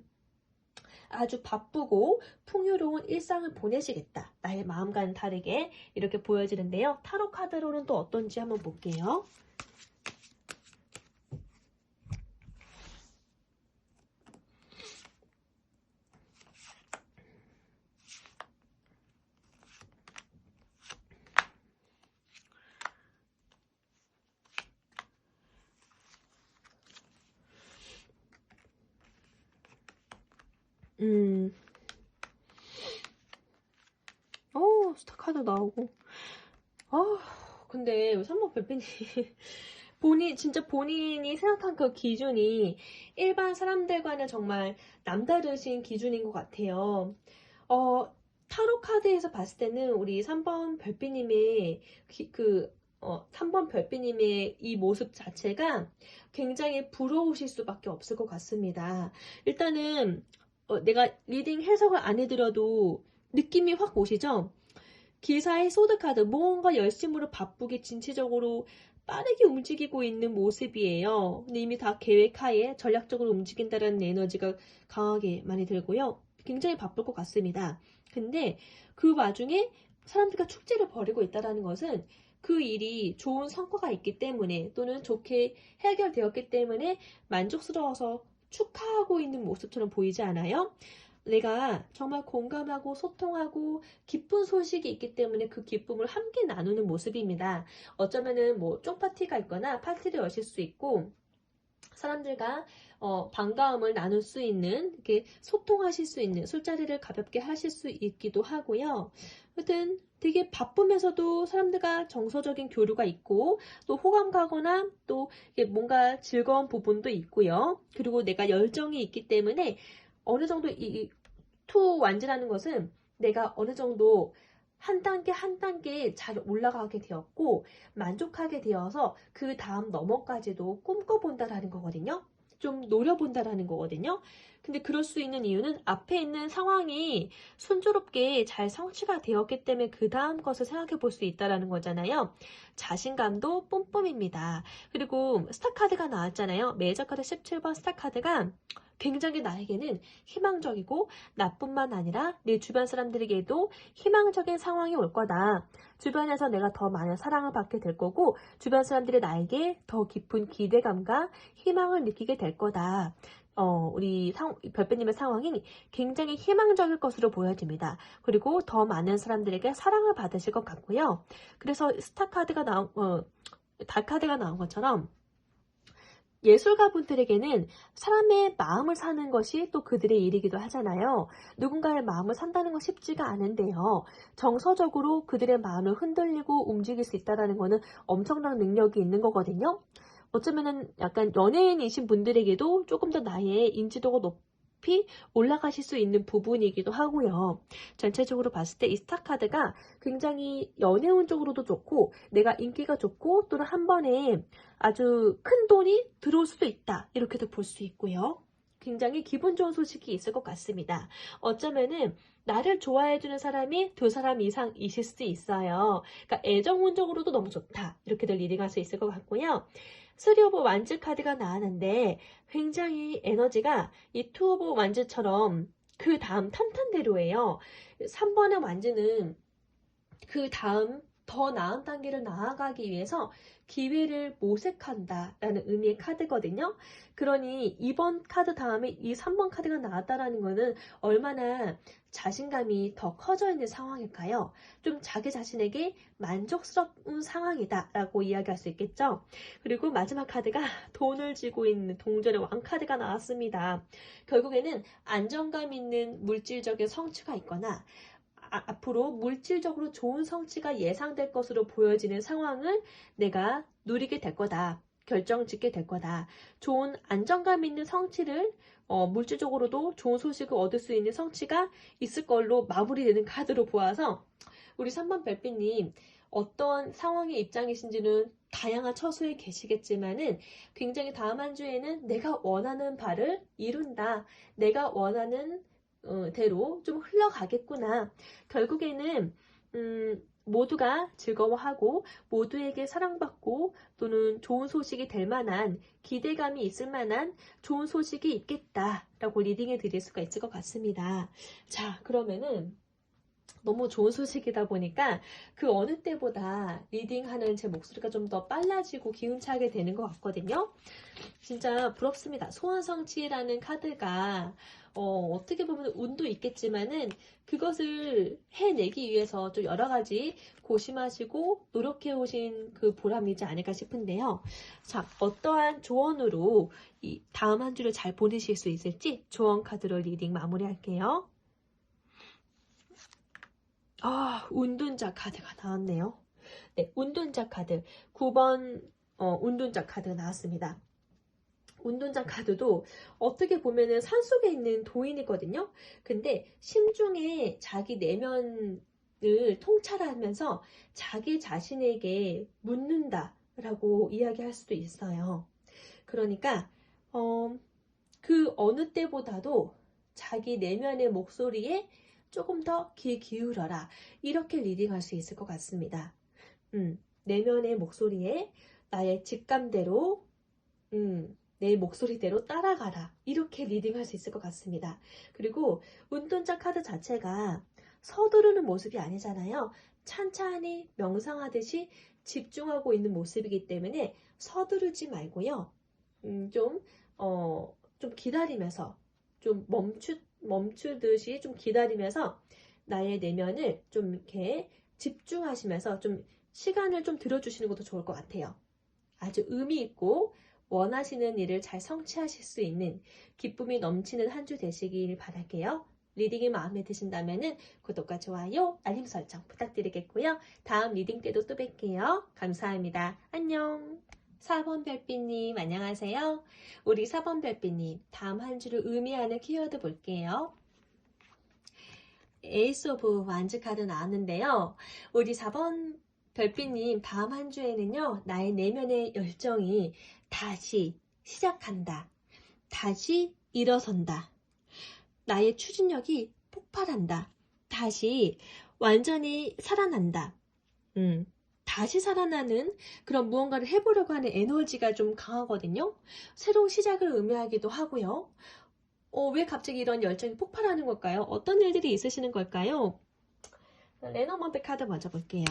아주 바쁘고 풍요로운 일상을 보내시겠다. 나의 마음과는 다르게 이렇게 보여지는데요. 타로 카드로는 또 어떤지 한번 볼게요. 스타카드 나오고. 근데 3번 별빛님 진짜 본인이 생각한 그 기준이 일반 사람들과는 정말 남다르신 기준인 것 같아요. 타로 카드에서 봤을 때는 우리 3번 별빛님의 3번 별빛님의 이 모습 자체가 굉장히 부러우실 수밖에 없을 것 같습니다. 일단은 내가 리딩 해석을 안 해드려도 느낌이 확 오시죠? 기사의 소드카드, 뭔가 열심으로 바쁘게 진취적으로 빠르게 움직이고 있는 모습이에요. 근데 이미 다 계획하에 전략적으로 움직인다는 에너지가 강하게 많이 들고요. 굉장히 바쁠 것 같습니다. 근데 그 와중에 사람들과 축제를 벌이고 있다는 것은 그 일이 좋은 성과가 있기 때문에 또는 좋게 해결되었기 때문에 만족스러워서 축하하고 있는 모습처럼 보이지 않아요? 내가 정말 공감하고 소통하고 기쁜 소식이 있기 때문에 그 기쁨을 함께 나누는 모습입니다. 어쩌면은 뭐 쪽파티가 있거나 파티를 여실 수 있고 사람들과 반가움을 나눌 수 있는, 이렇게 소통하실 수 있는 술자리를 가볍게 하실 수 있기도 하고요. 하여튼 되게 바쁘면서도 사람들과 정서적인 교류가 있고 또 호감 가거나 또 뭔가 즐거운 부분도 있고요. 그리고 내가 열정이 있기 때문에 어느 정도 이 투 완즈라는 것은 내가 어느 정도 한 단계 한 단계 잘 올라가게 되었고 만족하게 되어서 그 다음 넘어까지도 꿈꿔본다라는 거거든요. 좀 노려본다라는 거거든요. 근데 그럴 수 있는 이유는 앞에 있는 상황이 순조롭게 잘 성취가 되었기 때문에 그 다음 것을 생각해 볼 수 있다라는 거잖아요. 자신감도 뿜뿜입니다. 그리고 스타카드가 나왔잖아요. 메이저카드 17번 스타카드가 굉장히 나에게는 희망적이고 나뿐만 아니라 내 주변 사람들에게도 희망적인 상황이 올 거다. 주변에서 내가 더 많은 사랑을 받게 될 거고 주변 사람들이 나에게 더 깊은 기대감과 희망을 느끼게 될 거다. 우리 별배님의 상황이 굉장히 희망적일 것으로 보여집니다. 그리고 더 많은 사람들에게 사랑을 받으실 것 같고요. 그래서 달카드가 나온 것처럼 예술가분들에게는 사람의 마음을 사는 것이 또 그들의 일이기도 하잖아요. 누군가의 마음을 산다는 건 쉽지가 않은데요. 정서적으로 그들의 마음을 흔들리고 움직일 수 있다는 것은 엄청난 능력이 있는 거거든요. 어쩌면은 약간 연예인이신 분들에게도 조금 더 나의 인지도가 높이 올라가실 수 있는 부분이기도 하고요. 전체적으로 봤을 때 이 스타카드가 굉장히 연애운 쪽으로도 좋고 내가 인기가 좋고 또는 한 번에 아주 큰 돈이 들어올 수도 있다. 이렇게도 볼 수 있고요. 굉장히 기분 좋은 소식이 있을 것 같습니다. 어쩌면은 나를 좋아해주는 사람이 2사람 이상이실 수도 있어요. 그러니까 애정 운적으로도 너무 좋다. 이렇게들 리딩할 수 있을 것 같고요. 3 오브 완즈 카드가 나왔는데 굉장히 에너지가 이 2 오브 완즈처럼 그 다음 탄탄대로예요. 3번의 완즈는 그 다음 더 나은 단계를 나아가기 위해서 기회를 모색한다 라는 의미의 카드거든요. 그러니 2번 카드 다음에 이 3번 카드가 나왔다라는 것은 얼마나 자신감이 더 커져 있는 상황일까요? 좀 자기 자신에게 만족스러운 상황이다 라고 이야기할 수 있겠죠. 그리고 마지막 카드가 돈을 쥐고 있는 동전의 왕카드가 나왔습니다. 결국에는 안정감 있는 물질적인 성취가 있거나 앞으로 물질적으로 좋은 성취가 예상될 것으로 보여지는 상황을 내가 누리게 될 거다. 결정 짓게 될 거다. 좋은 안정감 있는 성취를 물질적으로도 좋은 소식을 얻을 수 있는 성취가 있을 걸로 마무리되는 카드로 보아서 우리 3번 별빛님 어떤 상황의 입장이신지는 다양한 처소에 계시겠지만은 굉장히 다음 한 주에는 내가 원하는 바를 이룬다. 내가 원하는 대로 좀 흘러가겠구나. 결국에는 모두가 즐거워하고 모두에게 사랑받고 또는 좋은 소식이 될 만한 기대감이 있을 만한 좋은 소식이 있겠다라고 리딩해 드릴 수가 있을 것 같습니다. 자, 그러면은 너무 좋은 소식이다 보니까 그 어느 때보다 리딩하는 제 목소리가 좀 더 빨라지고 기운차게 되는 것 같거든요. 진짜 부럽습니다. 소원성취라는 카드가 어떻게 보면 운도 있겠지만은 그것을 해내기 위해서 좀 여러 가지 고심하시고 노력해 오신 그 보람이지 않을까 싶은데요. 자, 어떠한 조언으로 이 다음 한 주를 잘 보내실 수 있을지 조언 카드로 리딩 마무리할게요. 운둔자 카드가 나왔네요. 네, 운둔자 카드 9번 운둔자 카드가 나왔습니다. 운둔자 카드도 어떻게 보면은 산속에 있는 도인이거든요. 근데 심중에 자기 내면을 통찰하면서 자기 자신에게 묻는다라고 이야기할 수도 있어요. 그러니까 그 어느 때보다도 자기 내면의 목소리에 조금 더 귀 기울여라. 이렇게 리딩할 수 있을 것 같습니다. 내면의 목소리에 나의 직감대로 내 목소리대로 따라가라. 이렇게 리딩할 수 있을 것 같습니다. 그리고 운둔자 카드 자체가 서두르는 모습이 아니잖아요. 찬찬히 명상하듯이 집중하고 있는 모습이기 때문에 서두르지 말고요. 좀 기다리면서 좀 멈추듯이 좀 기다리면서 나의 내면을 좀 이렇게 집중하시면서 좀 시간을 좀 들어주시는 것도 좋을 것 같아요. 아주 의미 있고 원하시는 일을 잘 성취하실 수 있는 기쁨이 넘치는 한 주 되시길 바랄게요. 리딩이 마음에 드신다면 구독과 좋아요, 알림 설정 부탁드리겠고요. 다음 리딩 때도 또 뵐게요. 감사합니다. 안녕. 4번 별빛님 안녕하세요. 우리 4번 별빛님 다음 한 주를 의미하는 키워드 볼게요. 에이스 오브 완즈 카드 나왔는데요. 우리 4번 별빛님 다음 한 주에는요. 나의 내면의 열정이 다시 시작한다. 다시 일어선다. 나의 추진력이 폭발한다. 다시 완전히 살아난다. 다시 살아나는 그런 무언가를 해보려고 하는 에너지가 좀 강하거든요. 새로운 시작을 의미하기도 하고요. 왜 갑자기 이런 열정이 폭발하는 걸까요? 어떤 일들이 있으시는 걸까요? 레너먼트 카드 먼저 볼게요.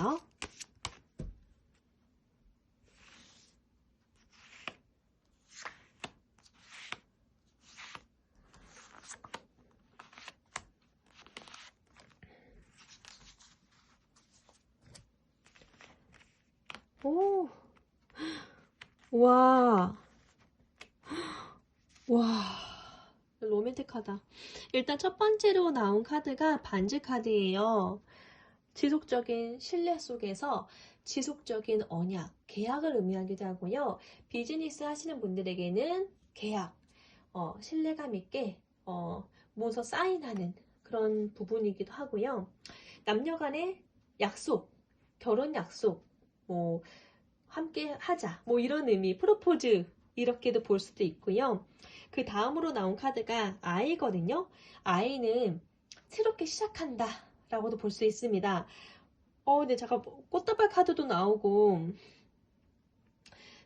오, 와, 로맨틱하다. 일단 첫 번째로 나온 카드가 반지 카드예요. 지속적인 신뢰 속에서 지속적인 언약, 계약을 의미하기도 하고요. 비즈니스 하시는 분들에게는 계약, 신뢰감 있게 문서 사인하는 그런 부분이기도 하고요. 남녀 간의 약속, 결혼 약속, 함께 하자, 이런 의미, 프로포즈, 이렇게도 볼 수도 있고요. 그 다음으로 나온 카드가 아이거든요. 아이는 새롭게 시작한다 라고도 볼 수 있습니다. 근데 잠깐 꽃다발 카드도 나오고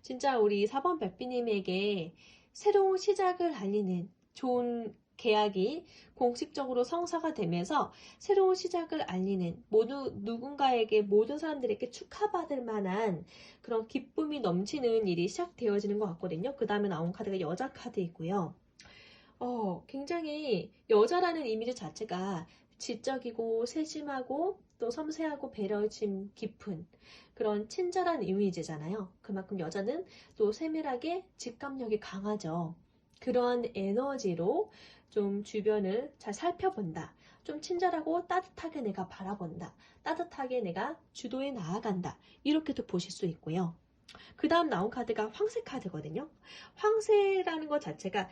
진짜 우리 4번 별빛님에게 새로운 시작을 알리는 좋은 계약이 공식적으로 성사가 되면서 새로운 시작을 알리는 누군가에게 모든 사람들에게 축하받을 만한 그런 기쁨이 넘치는 일이 시작되어지는 것 같거든요. 그 다음에 나온 카드가 여자 카드이고요. 굉장히 여자라는 이미지 자체가 지적이고 세심하고 또 섬세하고 배려심 깊은 그런 친절한 이미지잖아요. 그만큼 여자는 또 세밀하게 직감력이 강하죠. 그런 에너지로 좀 주변을 잘 살펴본다. 좀 친절하고 따뜻하게 내가 바라본다. 따뜻하게 내가 주도해 나아간다. 이렇게도 보실 수 있고요. 그 다음 나온 카드가 황새 카드거든요. 황새라는 것 자체가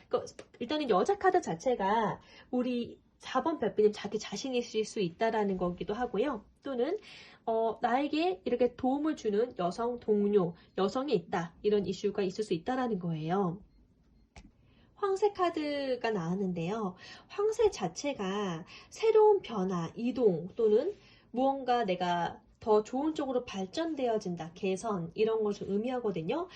일단은 여자 카드 자체가 우리 4번 별빛님 자기 자신이실 수 있다라는 거기도 하고요. 또는 나에게 이렇게 도움을 주는 여성 동료, 여성이 있다. 이런 이슈가 있을 수 있다라는 거예요. 황새 카드가 나왔는데요. 황새 자체가 새로운 변화, 이동 또는 무언가 내가 더 좋은 쪽으로 발전되어진다, 개선 이런 것을 의미하거든요.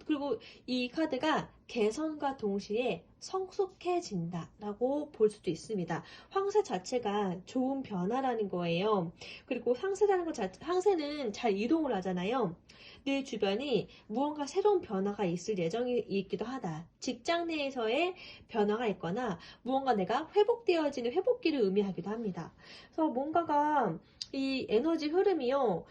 그리고 이 카드가 개선과 동시에 성숙해진다 라고 볼 수도 있습니다. 황새 자체가 좋은 변화라는 거예요. 그리고 황새는 잘 이동을 하잖아요. 내 주변이 무언가 새로운 변화가 있을 예정이 있기도 하다. 직장 내에서의 변화가 있거나 무언가 내가 회복되어지는 회복기를 의미하기도 합니다. 그래서 뭔가가 이 에너지 흐름이요.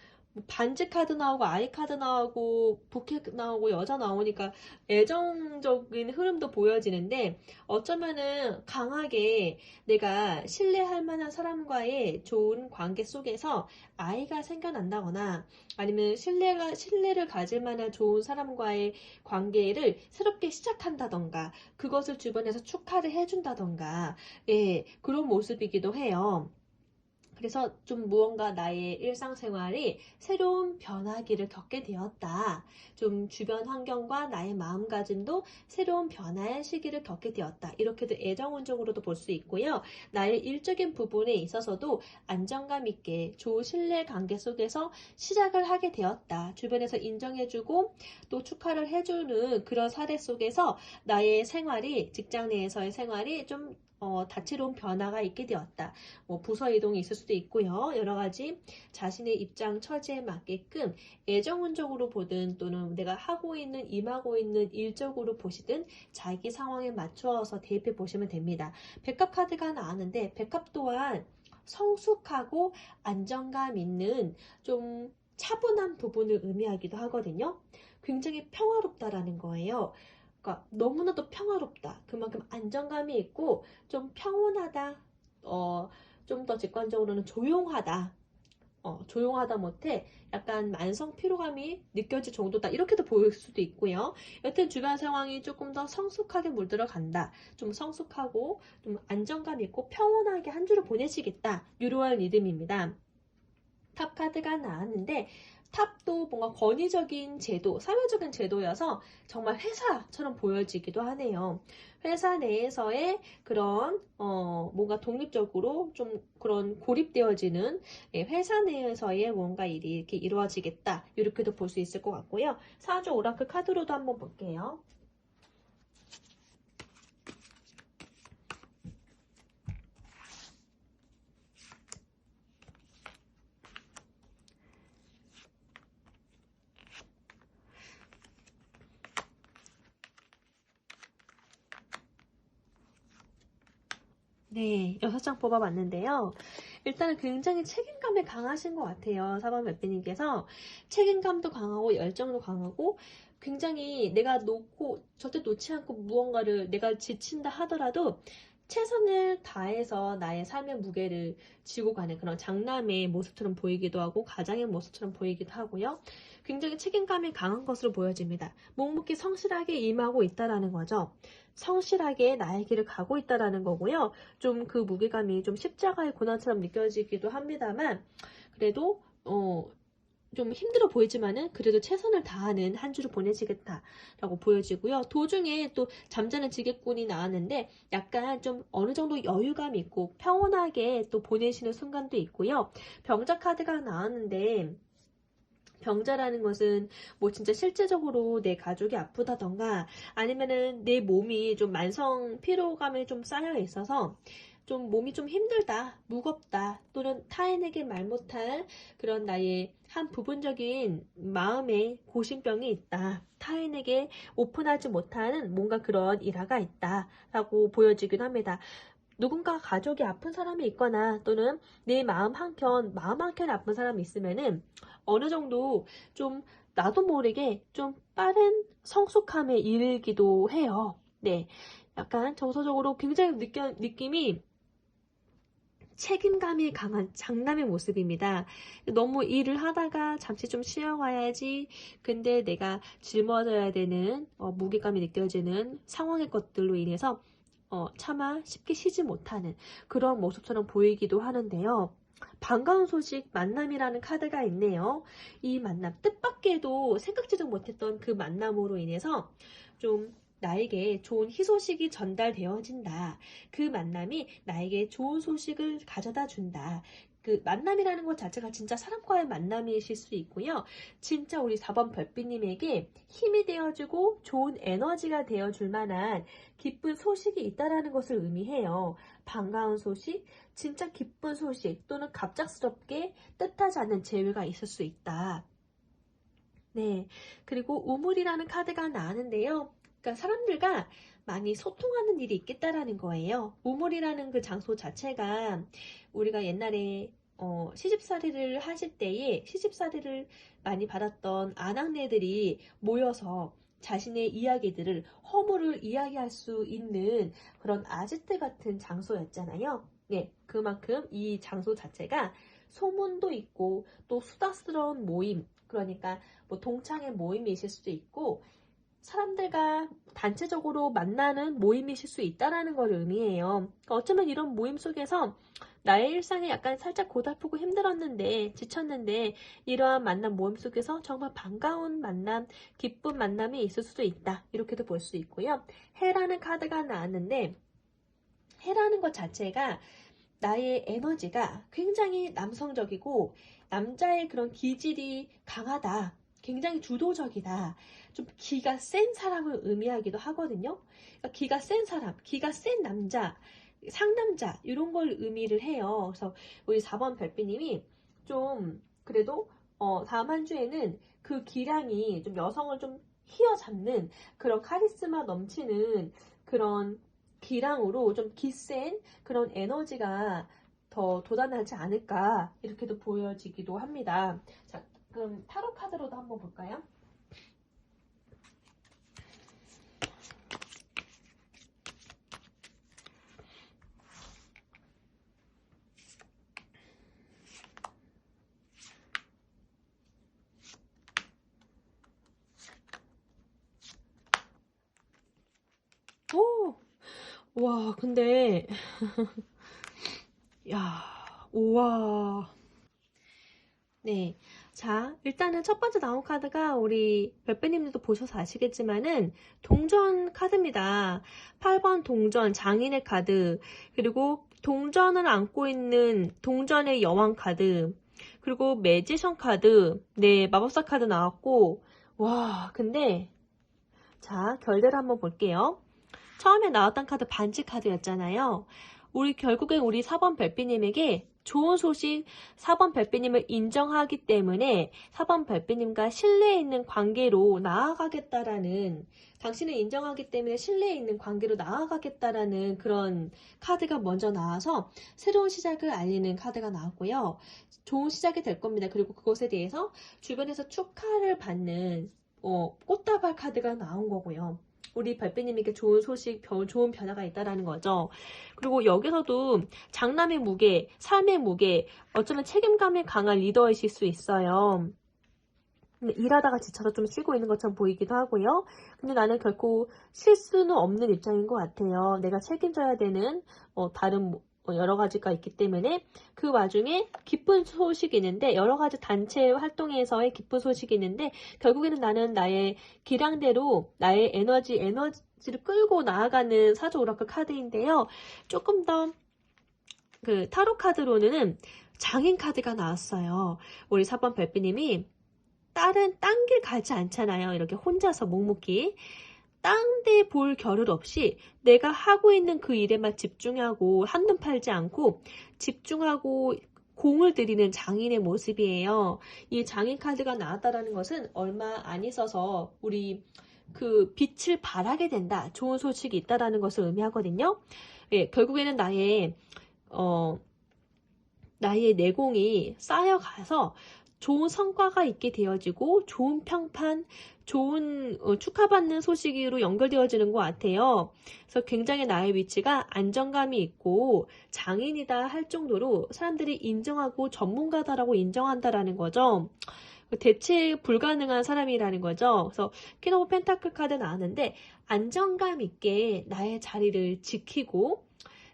반지 카드 나오고 아이 카드 나오고 부캐 나오고 여자 나오니까 애정적인 흐름도 보여지는데 어쩌면은 강하게 내가 신뢰할 만한 사람과의 좋은 관계 속에서 아이가 생겨난다거나 아니면 신뢰를 가질 만한 좋은 사람과의 관계를 새롭게 시작한다던가 그것을 주변에서 축하를 해준다던가 그런 모습이기도 해요. 그래서 좀 무언가 나의 일상생활이 새로운 변화기를 겪게 되었다. 좀 주변 환경과 나의 마음가짐도 새로운 변화의 시기를 겪게 되었다. 이렇게도 애정운적으로도 볼 수 있고요. 나의 일적인 부분에 있어서도 안정감 있게 좋은 신뢰관계 속에서 시작을 하게 되었다. 주변에서 인정해주고 또 축하를 해주는 그런 사례 속에서 나의 생활이 직장 내에서의 생활이 좀 다채로운 변화가 있게 되었다. 뭐 부서 이동이 있을 수도 있고요. 여러 가지 자신의 입장 처지에 맞게끔 애정운적으로 보든 또는 내가 하고 있는 임하고 있는 일적으로 보시든 자기 상황에 맞추어서 대입해 보시면 됩니다. 백합 카드가 나왔는데 백합 또한 성숙하고 안정감 있는 좀 차분한 부분을 의미하기도 하거든요. 굉장히 평화롭다라는 거예요. 그러니까 너무나도 평화롭다. 그만큼 안정감이 있고 좀 평온하다. 좀 더 직관적으로는 조용하다. 조용하다 못해 약간 만성 피로감이 느껴질 정도다. 이렇게도 보일 수도 있고요. 여튼 주변 상황이 조금 더 성숙하게 물들어 간다. 좀 성숙하고 좀 안정감 있고 평온하게 한 주를 보내시겠다. 이러한 리듬입니다. 탑 카드가 나왔는데 탑도 뭔가 권위적인 제도, 사회적인 제도여서 정말 회사처럼 보여지기도 하네요. 회사 내에서의 그런 뭔가 독립적으로 좀 그런 고립되어지는 회사 내에서의 뭔가 일이 이렇게 이루어지겠다. 이렇게도 볼 수 있을 것 같고요. 사주 오라클 카드로도 한번 볼게요. 네, 6장 뽑아봤는데요. 일단은 굉장히 책임감이 강하신 것 같아요. 4번 맵비님께서 책임감도 강하고 열정도 강하고 굉장히 내가 절대 놓지 않고 무언가를 내가 지친다 하더라도 최선을 다해서 나의 삶의 무게를 지고 가는 그런 장남의 모습처럼 보이기도 하고 가장의 모습처럼 보이기도 하고요. 굉장히 책임감이 강한 것으로 보여집니다. 묵묵히 성실하게 임하고 있다라는 거죠. 성실하게 나의 길을 가고 있다라는 거고요. 좀 그 무게감이 좀 십자가의 고난처럼 느껴지기도 합니다만 그래도 좀 힘들어 보이지만은 그래도 최선을 다하는 한 주를 보내시겠다라고 보여지고요. 도중에 또 잠자는 지게꾼이 나왔는데 약간 좀 어느 정도 여유감 있고 평온하게 또 보내시는 순간도 있고요. 병자 카드가 나왔는데 병자라는 것은 뭐 진짜 실제적으로 내 가족이 아프다던가 아니면은 내 몸이 좀 만성 피로감에 좀 쌓여 있어서 좀 몸이 좀 힘들다, 무겁다, 또는 타인에게 말 못할 그런 나의 한 부분적인 마음의 고심병이 있다. 타인에게 오픈하지 못하는 뭔가 그런 일화가 있다라고 보여지기도 합니다. 누군가 가족이 아픈 사람이 있거나 또는 내 마음 한켠 아픈 사람이 있으면은 어느 정도 좀 나도 모르게 좀 빠른 성숙함에 이르기도 해요. 네. 약간 정서적으로 굉장히 느낌이 책임감이 강한 장남의 모습입니다. 너무 일을 하다가 잠시 좀 쉬어가야지. 근데 내가 짊어져야 되는 무게감이 느껴지는 상황의 것들로 인해서 차마 쉽게 쉬지 못하는 그런 모습처럼 보이기도 하는데요. 반가운 소식 만남이라는 카드가 있네요. 이 만남 뜻밖에도 생각지도 못했던 그 만남으로 인해서 좀 나에게 좋은 희소식이 전달되어진다. 그 만남이 나에게 좋은 소식을 가져다 준다. 그 만남이라는 것 자체가 진짜 사람과의 만남이실 수 있고요. 진짜 우리 4번 별빛님에게 힘이 되어주고 좋은 에너지가 되어줄 만한 기쁜 소식이 있다라는 것을 의미해요. 반가운 소식, 진짜 기쁜 소식 또는 갑작스럽게 뜻하지 않는 재회가 있을 수 있다. 네, 그리고 우물이라는 카드가 나왔는데요. 그러니까 사람들과 많이 소통하는 일이 있겠다라는 거예요. 우물이라는 그 장소 자체가 우리가 옛날에 시집살이를 하실 때에 시집살이를 많이 받았던 아낙네들이 모여서 자신의 이야기들을 허물을 이야기할 수 있는 그런 아지트 같은 장소였잖아요. 네, 그만큼 이 장소 자체가 소문도 있고 또 수다스러운 모임, 그러니까 뭐 동창회 모임이실 수도 있고 사람들과 단체적으로 만나는 모임이실 수 있다는 걸 의미해요. 그러니까 어쩌면 이런 모임 속에서 나의 일상이 약간 살짝 고달프고 힘들었는데 지쳤는데 이러한 만남 모임 속에서 정말 반가운 만남, 기쁜 만남이 있을 수도 있다. 이렇게도 볼 수 있고요. 해라는 카드가 나왔는데 해라는 것 자체가 나의 에너지가 굉장히 남성적이고 남자의 그런 기질이 강하다. 굉장히 주도적이다. 좀 기가 센 사람을 의미하기도 하거든요. 그러니까 기가 센 사람, 기가 센 남자, 상남자 이런 걸 의미를 해요. 그래서 우리 4번 별빛님이 좀 그래도 다음 한 주에는 그 기량이 좀 여성을 좀 휘어잡는 그런 카리스마 넘치는 그런 기량으로 좀 기센 그런 에너지가 더 돋아나지 않을까 이렇게도 보여지기도 합니다. 자, 그럼 타로 카드로도 한번 볼까요? 오! 와, 근데 야, 우와. 네. 자, 일단은 첫 번째 나온 카드가 우리 별배님들도 보셔서 아시겠지만은 동전 카드입니다. 8번 동전, 장인의 카드, 그리고 동전을 안고 있는 동전의 여왕 카드, 그리고 매지션 카드, 네, 마법사 카드 나왔고, 와, 근데, 자, 결대로 한번 볼게요. 처음에 나왔던 카드 반지 카드였잖아요. 결국엔 우리 4번 별빛님에게 좋은 소식 4번 별빛님을 인정하기 때문에 4번 별빛님과 신뢰 있는 관계로 나아가겠다라는 당신을 인정하기 때문에 신뢰 있는 관계로 나아가겠다라는 그런 카드가 먼저 나와서 새로운 시작을 알리는 카드가 나왔고요. 좋은 시작이 될 겁니다. 그리고 그것에 대해서 주변에서 축하를 받는 꽃다발 카드가 나온 거고요. 우리 별빛님에게 좋은 소식, 좋은 변화가 있다라는 거죠. 그리고 여기서도 장남의 무게, 삶의 무게, 어쩌면 책임감이 강한 리더이실 수 있어요. 근데 일하다가 지쳐서 좀 쉬고 있는 것처럼 보이기도 하고요. 근데 나는 결코 쉴 수는 없는 입장인 것 같아요. 내가 책임져야 되는 다른 여러 가지가 있기 때문에 그 와중에 기쁜 소식이 있는데 여러 가지 단체 활동에서의 기쁜 소식이 있는데 결국에는 나는 나의 기량대로 나의 에너지를 끌고 나아가는 사조 오라클 카드인데요. 조금 더 그 타로 카드로는 장인 카드가 나왔어요. 우리 4번 별빛님이 딴 길 가지 않잖아요. 이렇게 혼자서 묵묵히. 딴 데 볼 겨를 없이 내가 하고 있는 그 일에만 집중하고 한눈 팔지 않고 집중하고 공을 들이는 장인의 모습이에요. 이 장인 카드가 나왔다라는 것은 얼마 안 있어서 우리 그 빛을 발하게 된다. 좋은 소식이 있다라는 것을 의미하거든요. 예, 결국에는 나의 내공이 쌓여가서 좋은 성과가 있게 되어지고 좋은 평판, 좋은 축하받는 소식으로 연결되어지는 것 같아요. 그래서 굉장히 나의 위치가 안정감이 있고 장인이다 할 정도로 사람들이 인정하고 전문가다라고 인정한다라는 거죠. 대체 불가능한 사람이라는 거죠. 그래서 퀸 오브 펜타클 카드 나왔는데 안정감 있게 나의 자리를 지키고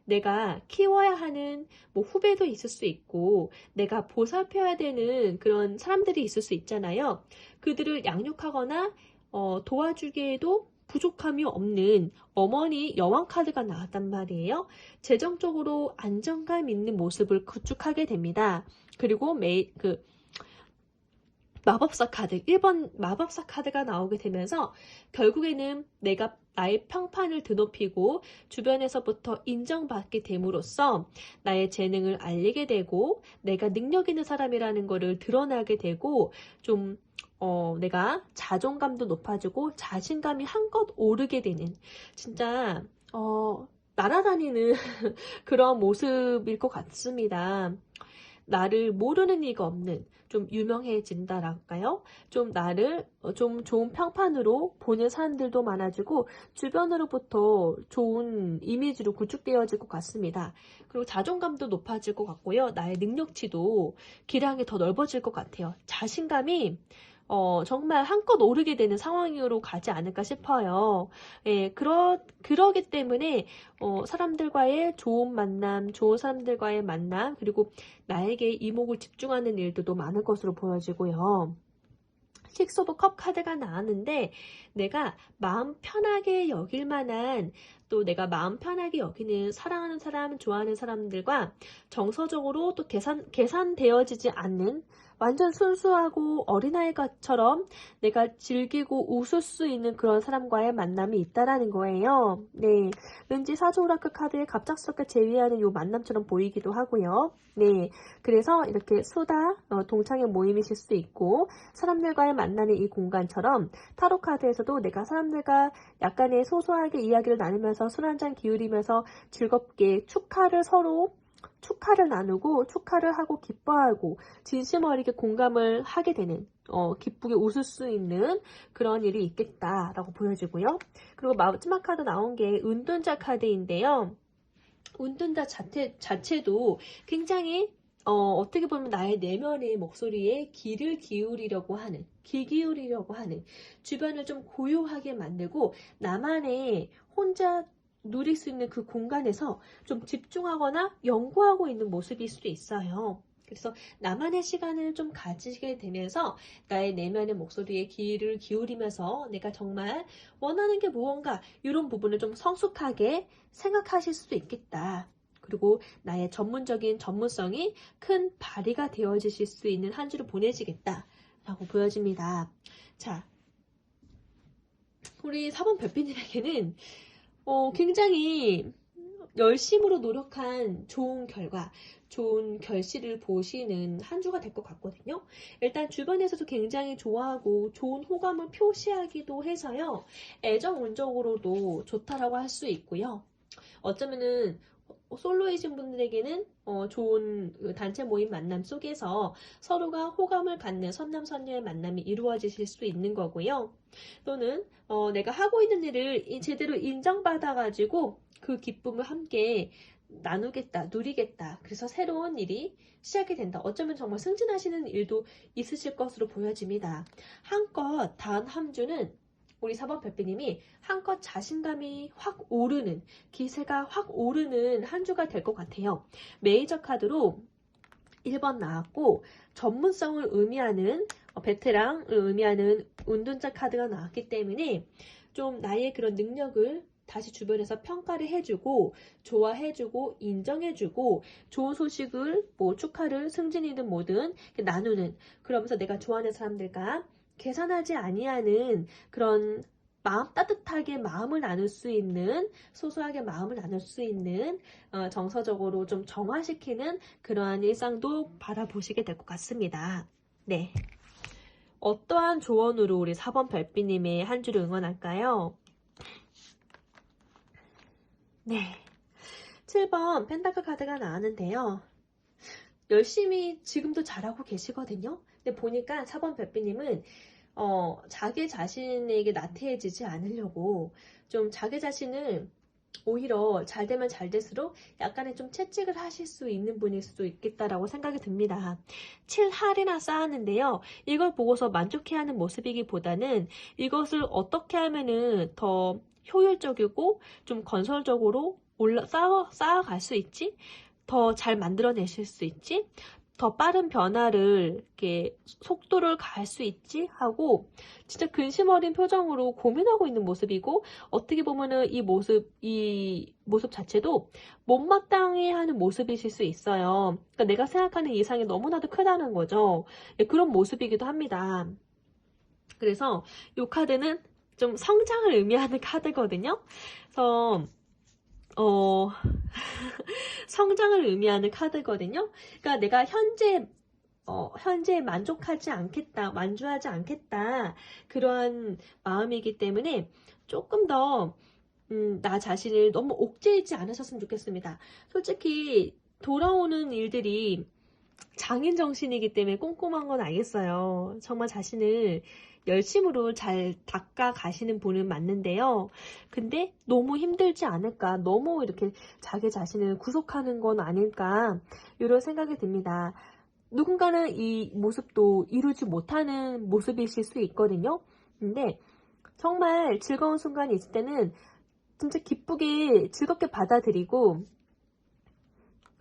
내가 키워야 하는 후배도 있을 수 있고 내가 보살펴야 되는 그런 사람들이 있을 수 있잖아요. 그들을 양육하거나 도와주기에도 부족함이 없는 어머니 여왕 카드가 나왔단 말이에요. 재정적으로 안정감 있는 모습을 구축하게 됩니다. 그리고 마법사 카드, 1번 마법사 카드가 나오게 되면서 결국에는 내가 나의 평판을 드높이고 주변에서부터 인정받게 됨으로써 나의 재능을 알리게 되고 내가 능력 있는 사람이라는 것을 드러나게 되고 좀 내가 자존감도 높아지고 자신감이 한껏 오르게 되는 진짜 날아다니는 그런 모습일 것 같습니다. 나를 모르는 이가 없는 좀 유명해진다랄까요? 좀 나를 좀 좋은 평판으로 보는 사람들도 많아지고 주변으로부터 좋은 이미지로 구축되어질 것 같습니다. 그리고 자존감도 높아질 것 같고요. 나의 능력치도 기량이 더 넓어질 것 같아요. 자신감이 정말 한껏 오르게 되는 상황으로 가지 않을까 싶어요. 예, 그러기 때문에, 사람들과의 좋은 만남, 좋은 사람들과의 만남, 그리고 나에게 이목을 집중하는 일들도 많을 것으로 보여지고요. 식스 오브 컵 카드가 나왔는데, 내가 마음 편하게 여길 만한, 또 내가 마음 편하게 여기는 사랑하는 사람, 좋아하는 사람들과 정서적으로 또 계산되어지지 않는 완전 순수하고 어린아이처럼 내가 즐기고 웃을 수 있는 그런 사람과의 만남이 있다라는 거예요. 네, 왠지 사조 오라클 카드에 갑작스럽게 제외하는 이 만남처럼 보이기도 하고요. 네, 그래서 이렇게 수다, 동창회 모임이실 수 있고 사람들과의 만남의 이 공간처럼 타로 카드에서도 내가 사람들과 약간의 소소하게 이야기를 나누면서 술 한잔 기울이면서 즐겁게 축하를 나누고 축하를 하고 기뻐하고 진심 어리게 공감을 하게 되는 기쁘게 웃을 수 있는 그런 일이 있겠다라고 보여지고요. 그리고 마지막 카드 나온 게 은둔자 카드인데요. 운둔자 자체도 굉장히 어떻게 보면 나의 내면의 목소리에 귀 기울이려고 하는 주변을 좀 고요하게 만들고 나만의 혼자 누릴 수 있는 그 공간에서 좀 집중하거나 연구하고 있는 모습일 수도 있어요. 그래서 나만의 시간을 좀 가지게 되면서 나의 내면의 목소리에 귀를 기울이면서 내가 정말 원하는 게 무언가 이런 부분을 좀 성숙하게 생각하실 수도 있겠다. 그리고 나의 전문성이 큰 발휘가 되어지실 수 있는 한 주를 보내시겠다 라고 보여집니다. 자, 우리 4번 별빛님에게는 굉장히 열심으로 노력한 좋은 결과, 좋은 결실을 보시는 한 주가 될 것 같거든요. 일단 주변에서도 굉장히 좋아하고 좋은 호감을 표시하기도 해서요. 애정 운적으로도 좋다라고 할 수 있고요. 어쩌면은 솔로이신 분들에게는 좋은 단체 모임 만남 속에서 서로가 호감을 갖는 선남선녀의 만남이 이루어지실 수 있는 거고요. 또는 내가 하고 있는 일을 제대로 인정받아가지고 그 기쁨을 함께 나누겠다, 누리겠다. 그래서 새로운 일이 시작이 된다. 어쩌면 정말 승진하시는 일도 있으실 것으로 보여집니다. 한껏 단 한 주는 우리 4번 별빛님이 한껏 자신감이 확 오르는, 기세가 확 오르는 한 주가 될 것 같아요. 메이저 카드로 1번 나왔고 전문성을 의미하는 베테랑을 의미하는 운둔자 카드가 나왔기 때문에 좀 나의 그런 능력을 다시 주변에서 평가를 해주고 좋아해주고 인정해주고 좋은 소식을 축하를 승진이든 뭐든 나누는, 그러면서 내가 좋아하는 사람들과 계산하지 아니하는 그런 마음 따뜻하게 마음을 나눌 수 있는, 소소하게 마음을 나눌 수 있는 정서적으로 좀 정화시키는 그러한 일상도 바라보시게 될 것 같습니다. 네, 어떠한 조언으로 우리 4번 별빛님의 한 주를 응원할까요? 네, 7번 펜타클 카드가 나왔는데요. 열심히 지금도 잘하고 계시거든요. 근데 보니까 4번 별빛님은 자기 자신에게 나태해지지 않으려고 좀 자기 자신을 오히려 잘 되면 잘 될수록 약간의 좀 채찍을 하실 수 있는 분일 수도 있겠다라고 생각이 듭니다. 7할이나 쌓았는데요. 이걸 보고서 만족해하는 모습이기보다는 이것을 어떻게 하면은 더 효율적이고 좀 건설적으로 쌓아갈 수 있지? 더 잘 만들어내실 수 있지? 더 빠른 변화를 이렇게 속도를 가할 수 있지? 하고 진짜 근심 어린 표정으로 고민하고 있는 모습이고, 어떻게 보면은 이 모습 자체도 못마땅해 하는 모습이실 수 있어요. 그러니까 내가 생각하는 이상이 너무나도 크다는 거죠. 그런 모습이기도 합니다. 그래서 이 카드는 좀 성장을 의미하는 카드거든요. 그래서 성장을 의미하는 카드거든요. 그러니까 내가 현재 만족하지 않겠다, 만족하지 않겠다, 그러한 마음이기 때문에 조금 더, 나 자신을 너무 옥죄이지 않으셨으면 좋겠습니다. 솔직히, 돌아오는 일들이 장인 정신이기 때문에 꼼꼼한 건 알겠어요. 정말 자신을 열심으로 잘 닦아 가시는 분은 맞는데요. 근데 너무 힘들지 않을까, 너무 이렇게 자기 자신을 구속하는 건 아닐까, 이런 생각이 듭니다. 누군가는 이 모습도 이루지 못하는 모습이실 수 있거든요. 근데 정말 즐거운 순간이 있을 때는 진짜 기쁘게 즐겁게 받아들이고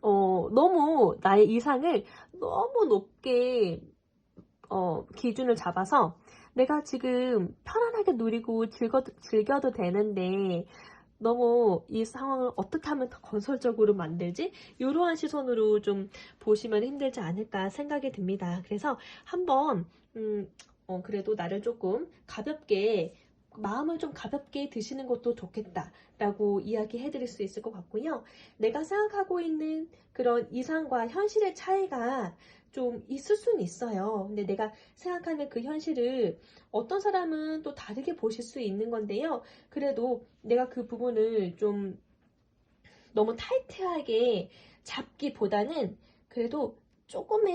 너무 나의 이상을 너무 높게 기준을 잡아서 내가 지금 편안하게 누리고 즐겨도 되는데 너무 이 상황을 어떻게 하면 더 건설적으로 만들지? 이러한 시선으로 좀 보시면 힘들지 않을까 생각이 듭니다. 그래서 한번 그래도 나를 조금 가볍게 마음을 좀 가볍게 드시는 것도 좋겠다라고 이야기해 드릴 수 있을 것 같고요. 내가 생각하고 있는 그런 이상과 현실의 차이가 좀 있을 수는 있어요. 근데 내가 생각하는 그 현실을 어떤 사람은 또 다르게 보실 수 있는 건데요. 그래도 내가 그 부분을 좀 너무 타이트하게 잡기보다는 그래도 조금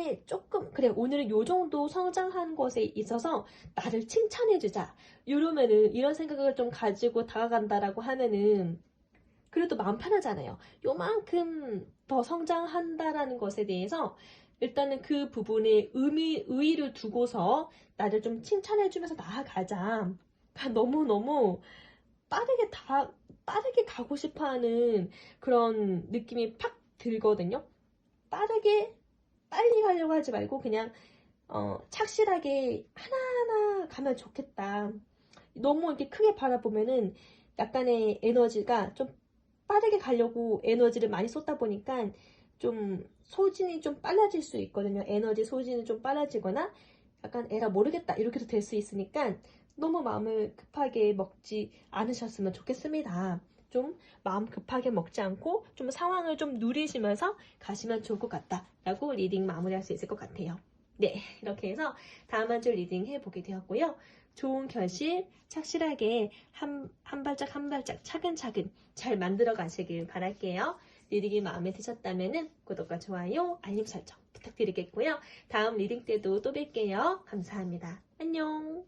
그래 오늘은 요 정도 성장한 것에 있어서 나를 칭찬해주자 이러면은 이런 생각을 좀 가지고 다가간다라고 하면은 그래도 마음 편하잖아요. 요만큼 더 성장한다라는 것에 대해서 일단은 그 부분에 의의를 두고서 나를 좀 칭찬해주면서 나아가자. 너무너무 빠르게 빠르게 가고 싶어 하는 그런 느낌이 팍 들거든요. 빠르게, 빨리 가려고 하지 말고 그냥, 착실하게 하나하나 가면 좋겠다. 너무 이렇게 크게 바라보면은 약간의 에너지가 좀 빠르게 가려고 에너지를 많이 쏟다 보니까 좀 소진이 좀 빨라질 수 있거든요. 에너지 소진이 좀 빨라지거나 약간 에라 모르겠다 이렇게도 될 수 있으니까 너무 마음을 급하게 먹지 않으셨으면 좋겠습니다. 좀 마음 급하게 먹지 않고 좀 상황을 좀 누리시면서 가시면 좋을 것 같다라고 리딩 마무리할 수 있을 것 같아요. 네, 이렇게 해서 다음 한 줄 리딩 해보게 되었고요. 좋은 결실 착실하게 한 발짝 한 발짝 차근차근 잘 만들어 가시길 바랄게요. 리딩이 마음에 드셨다면 구독과 좋아요, 알림 설정 부탁드리겠고요. 다음 리딩 때도 또 뵐게요. 감사합니다. 안녕.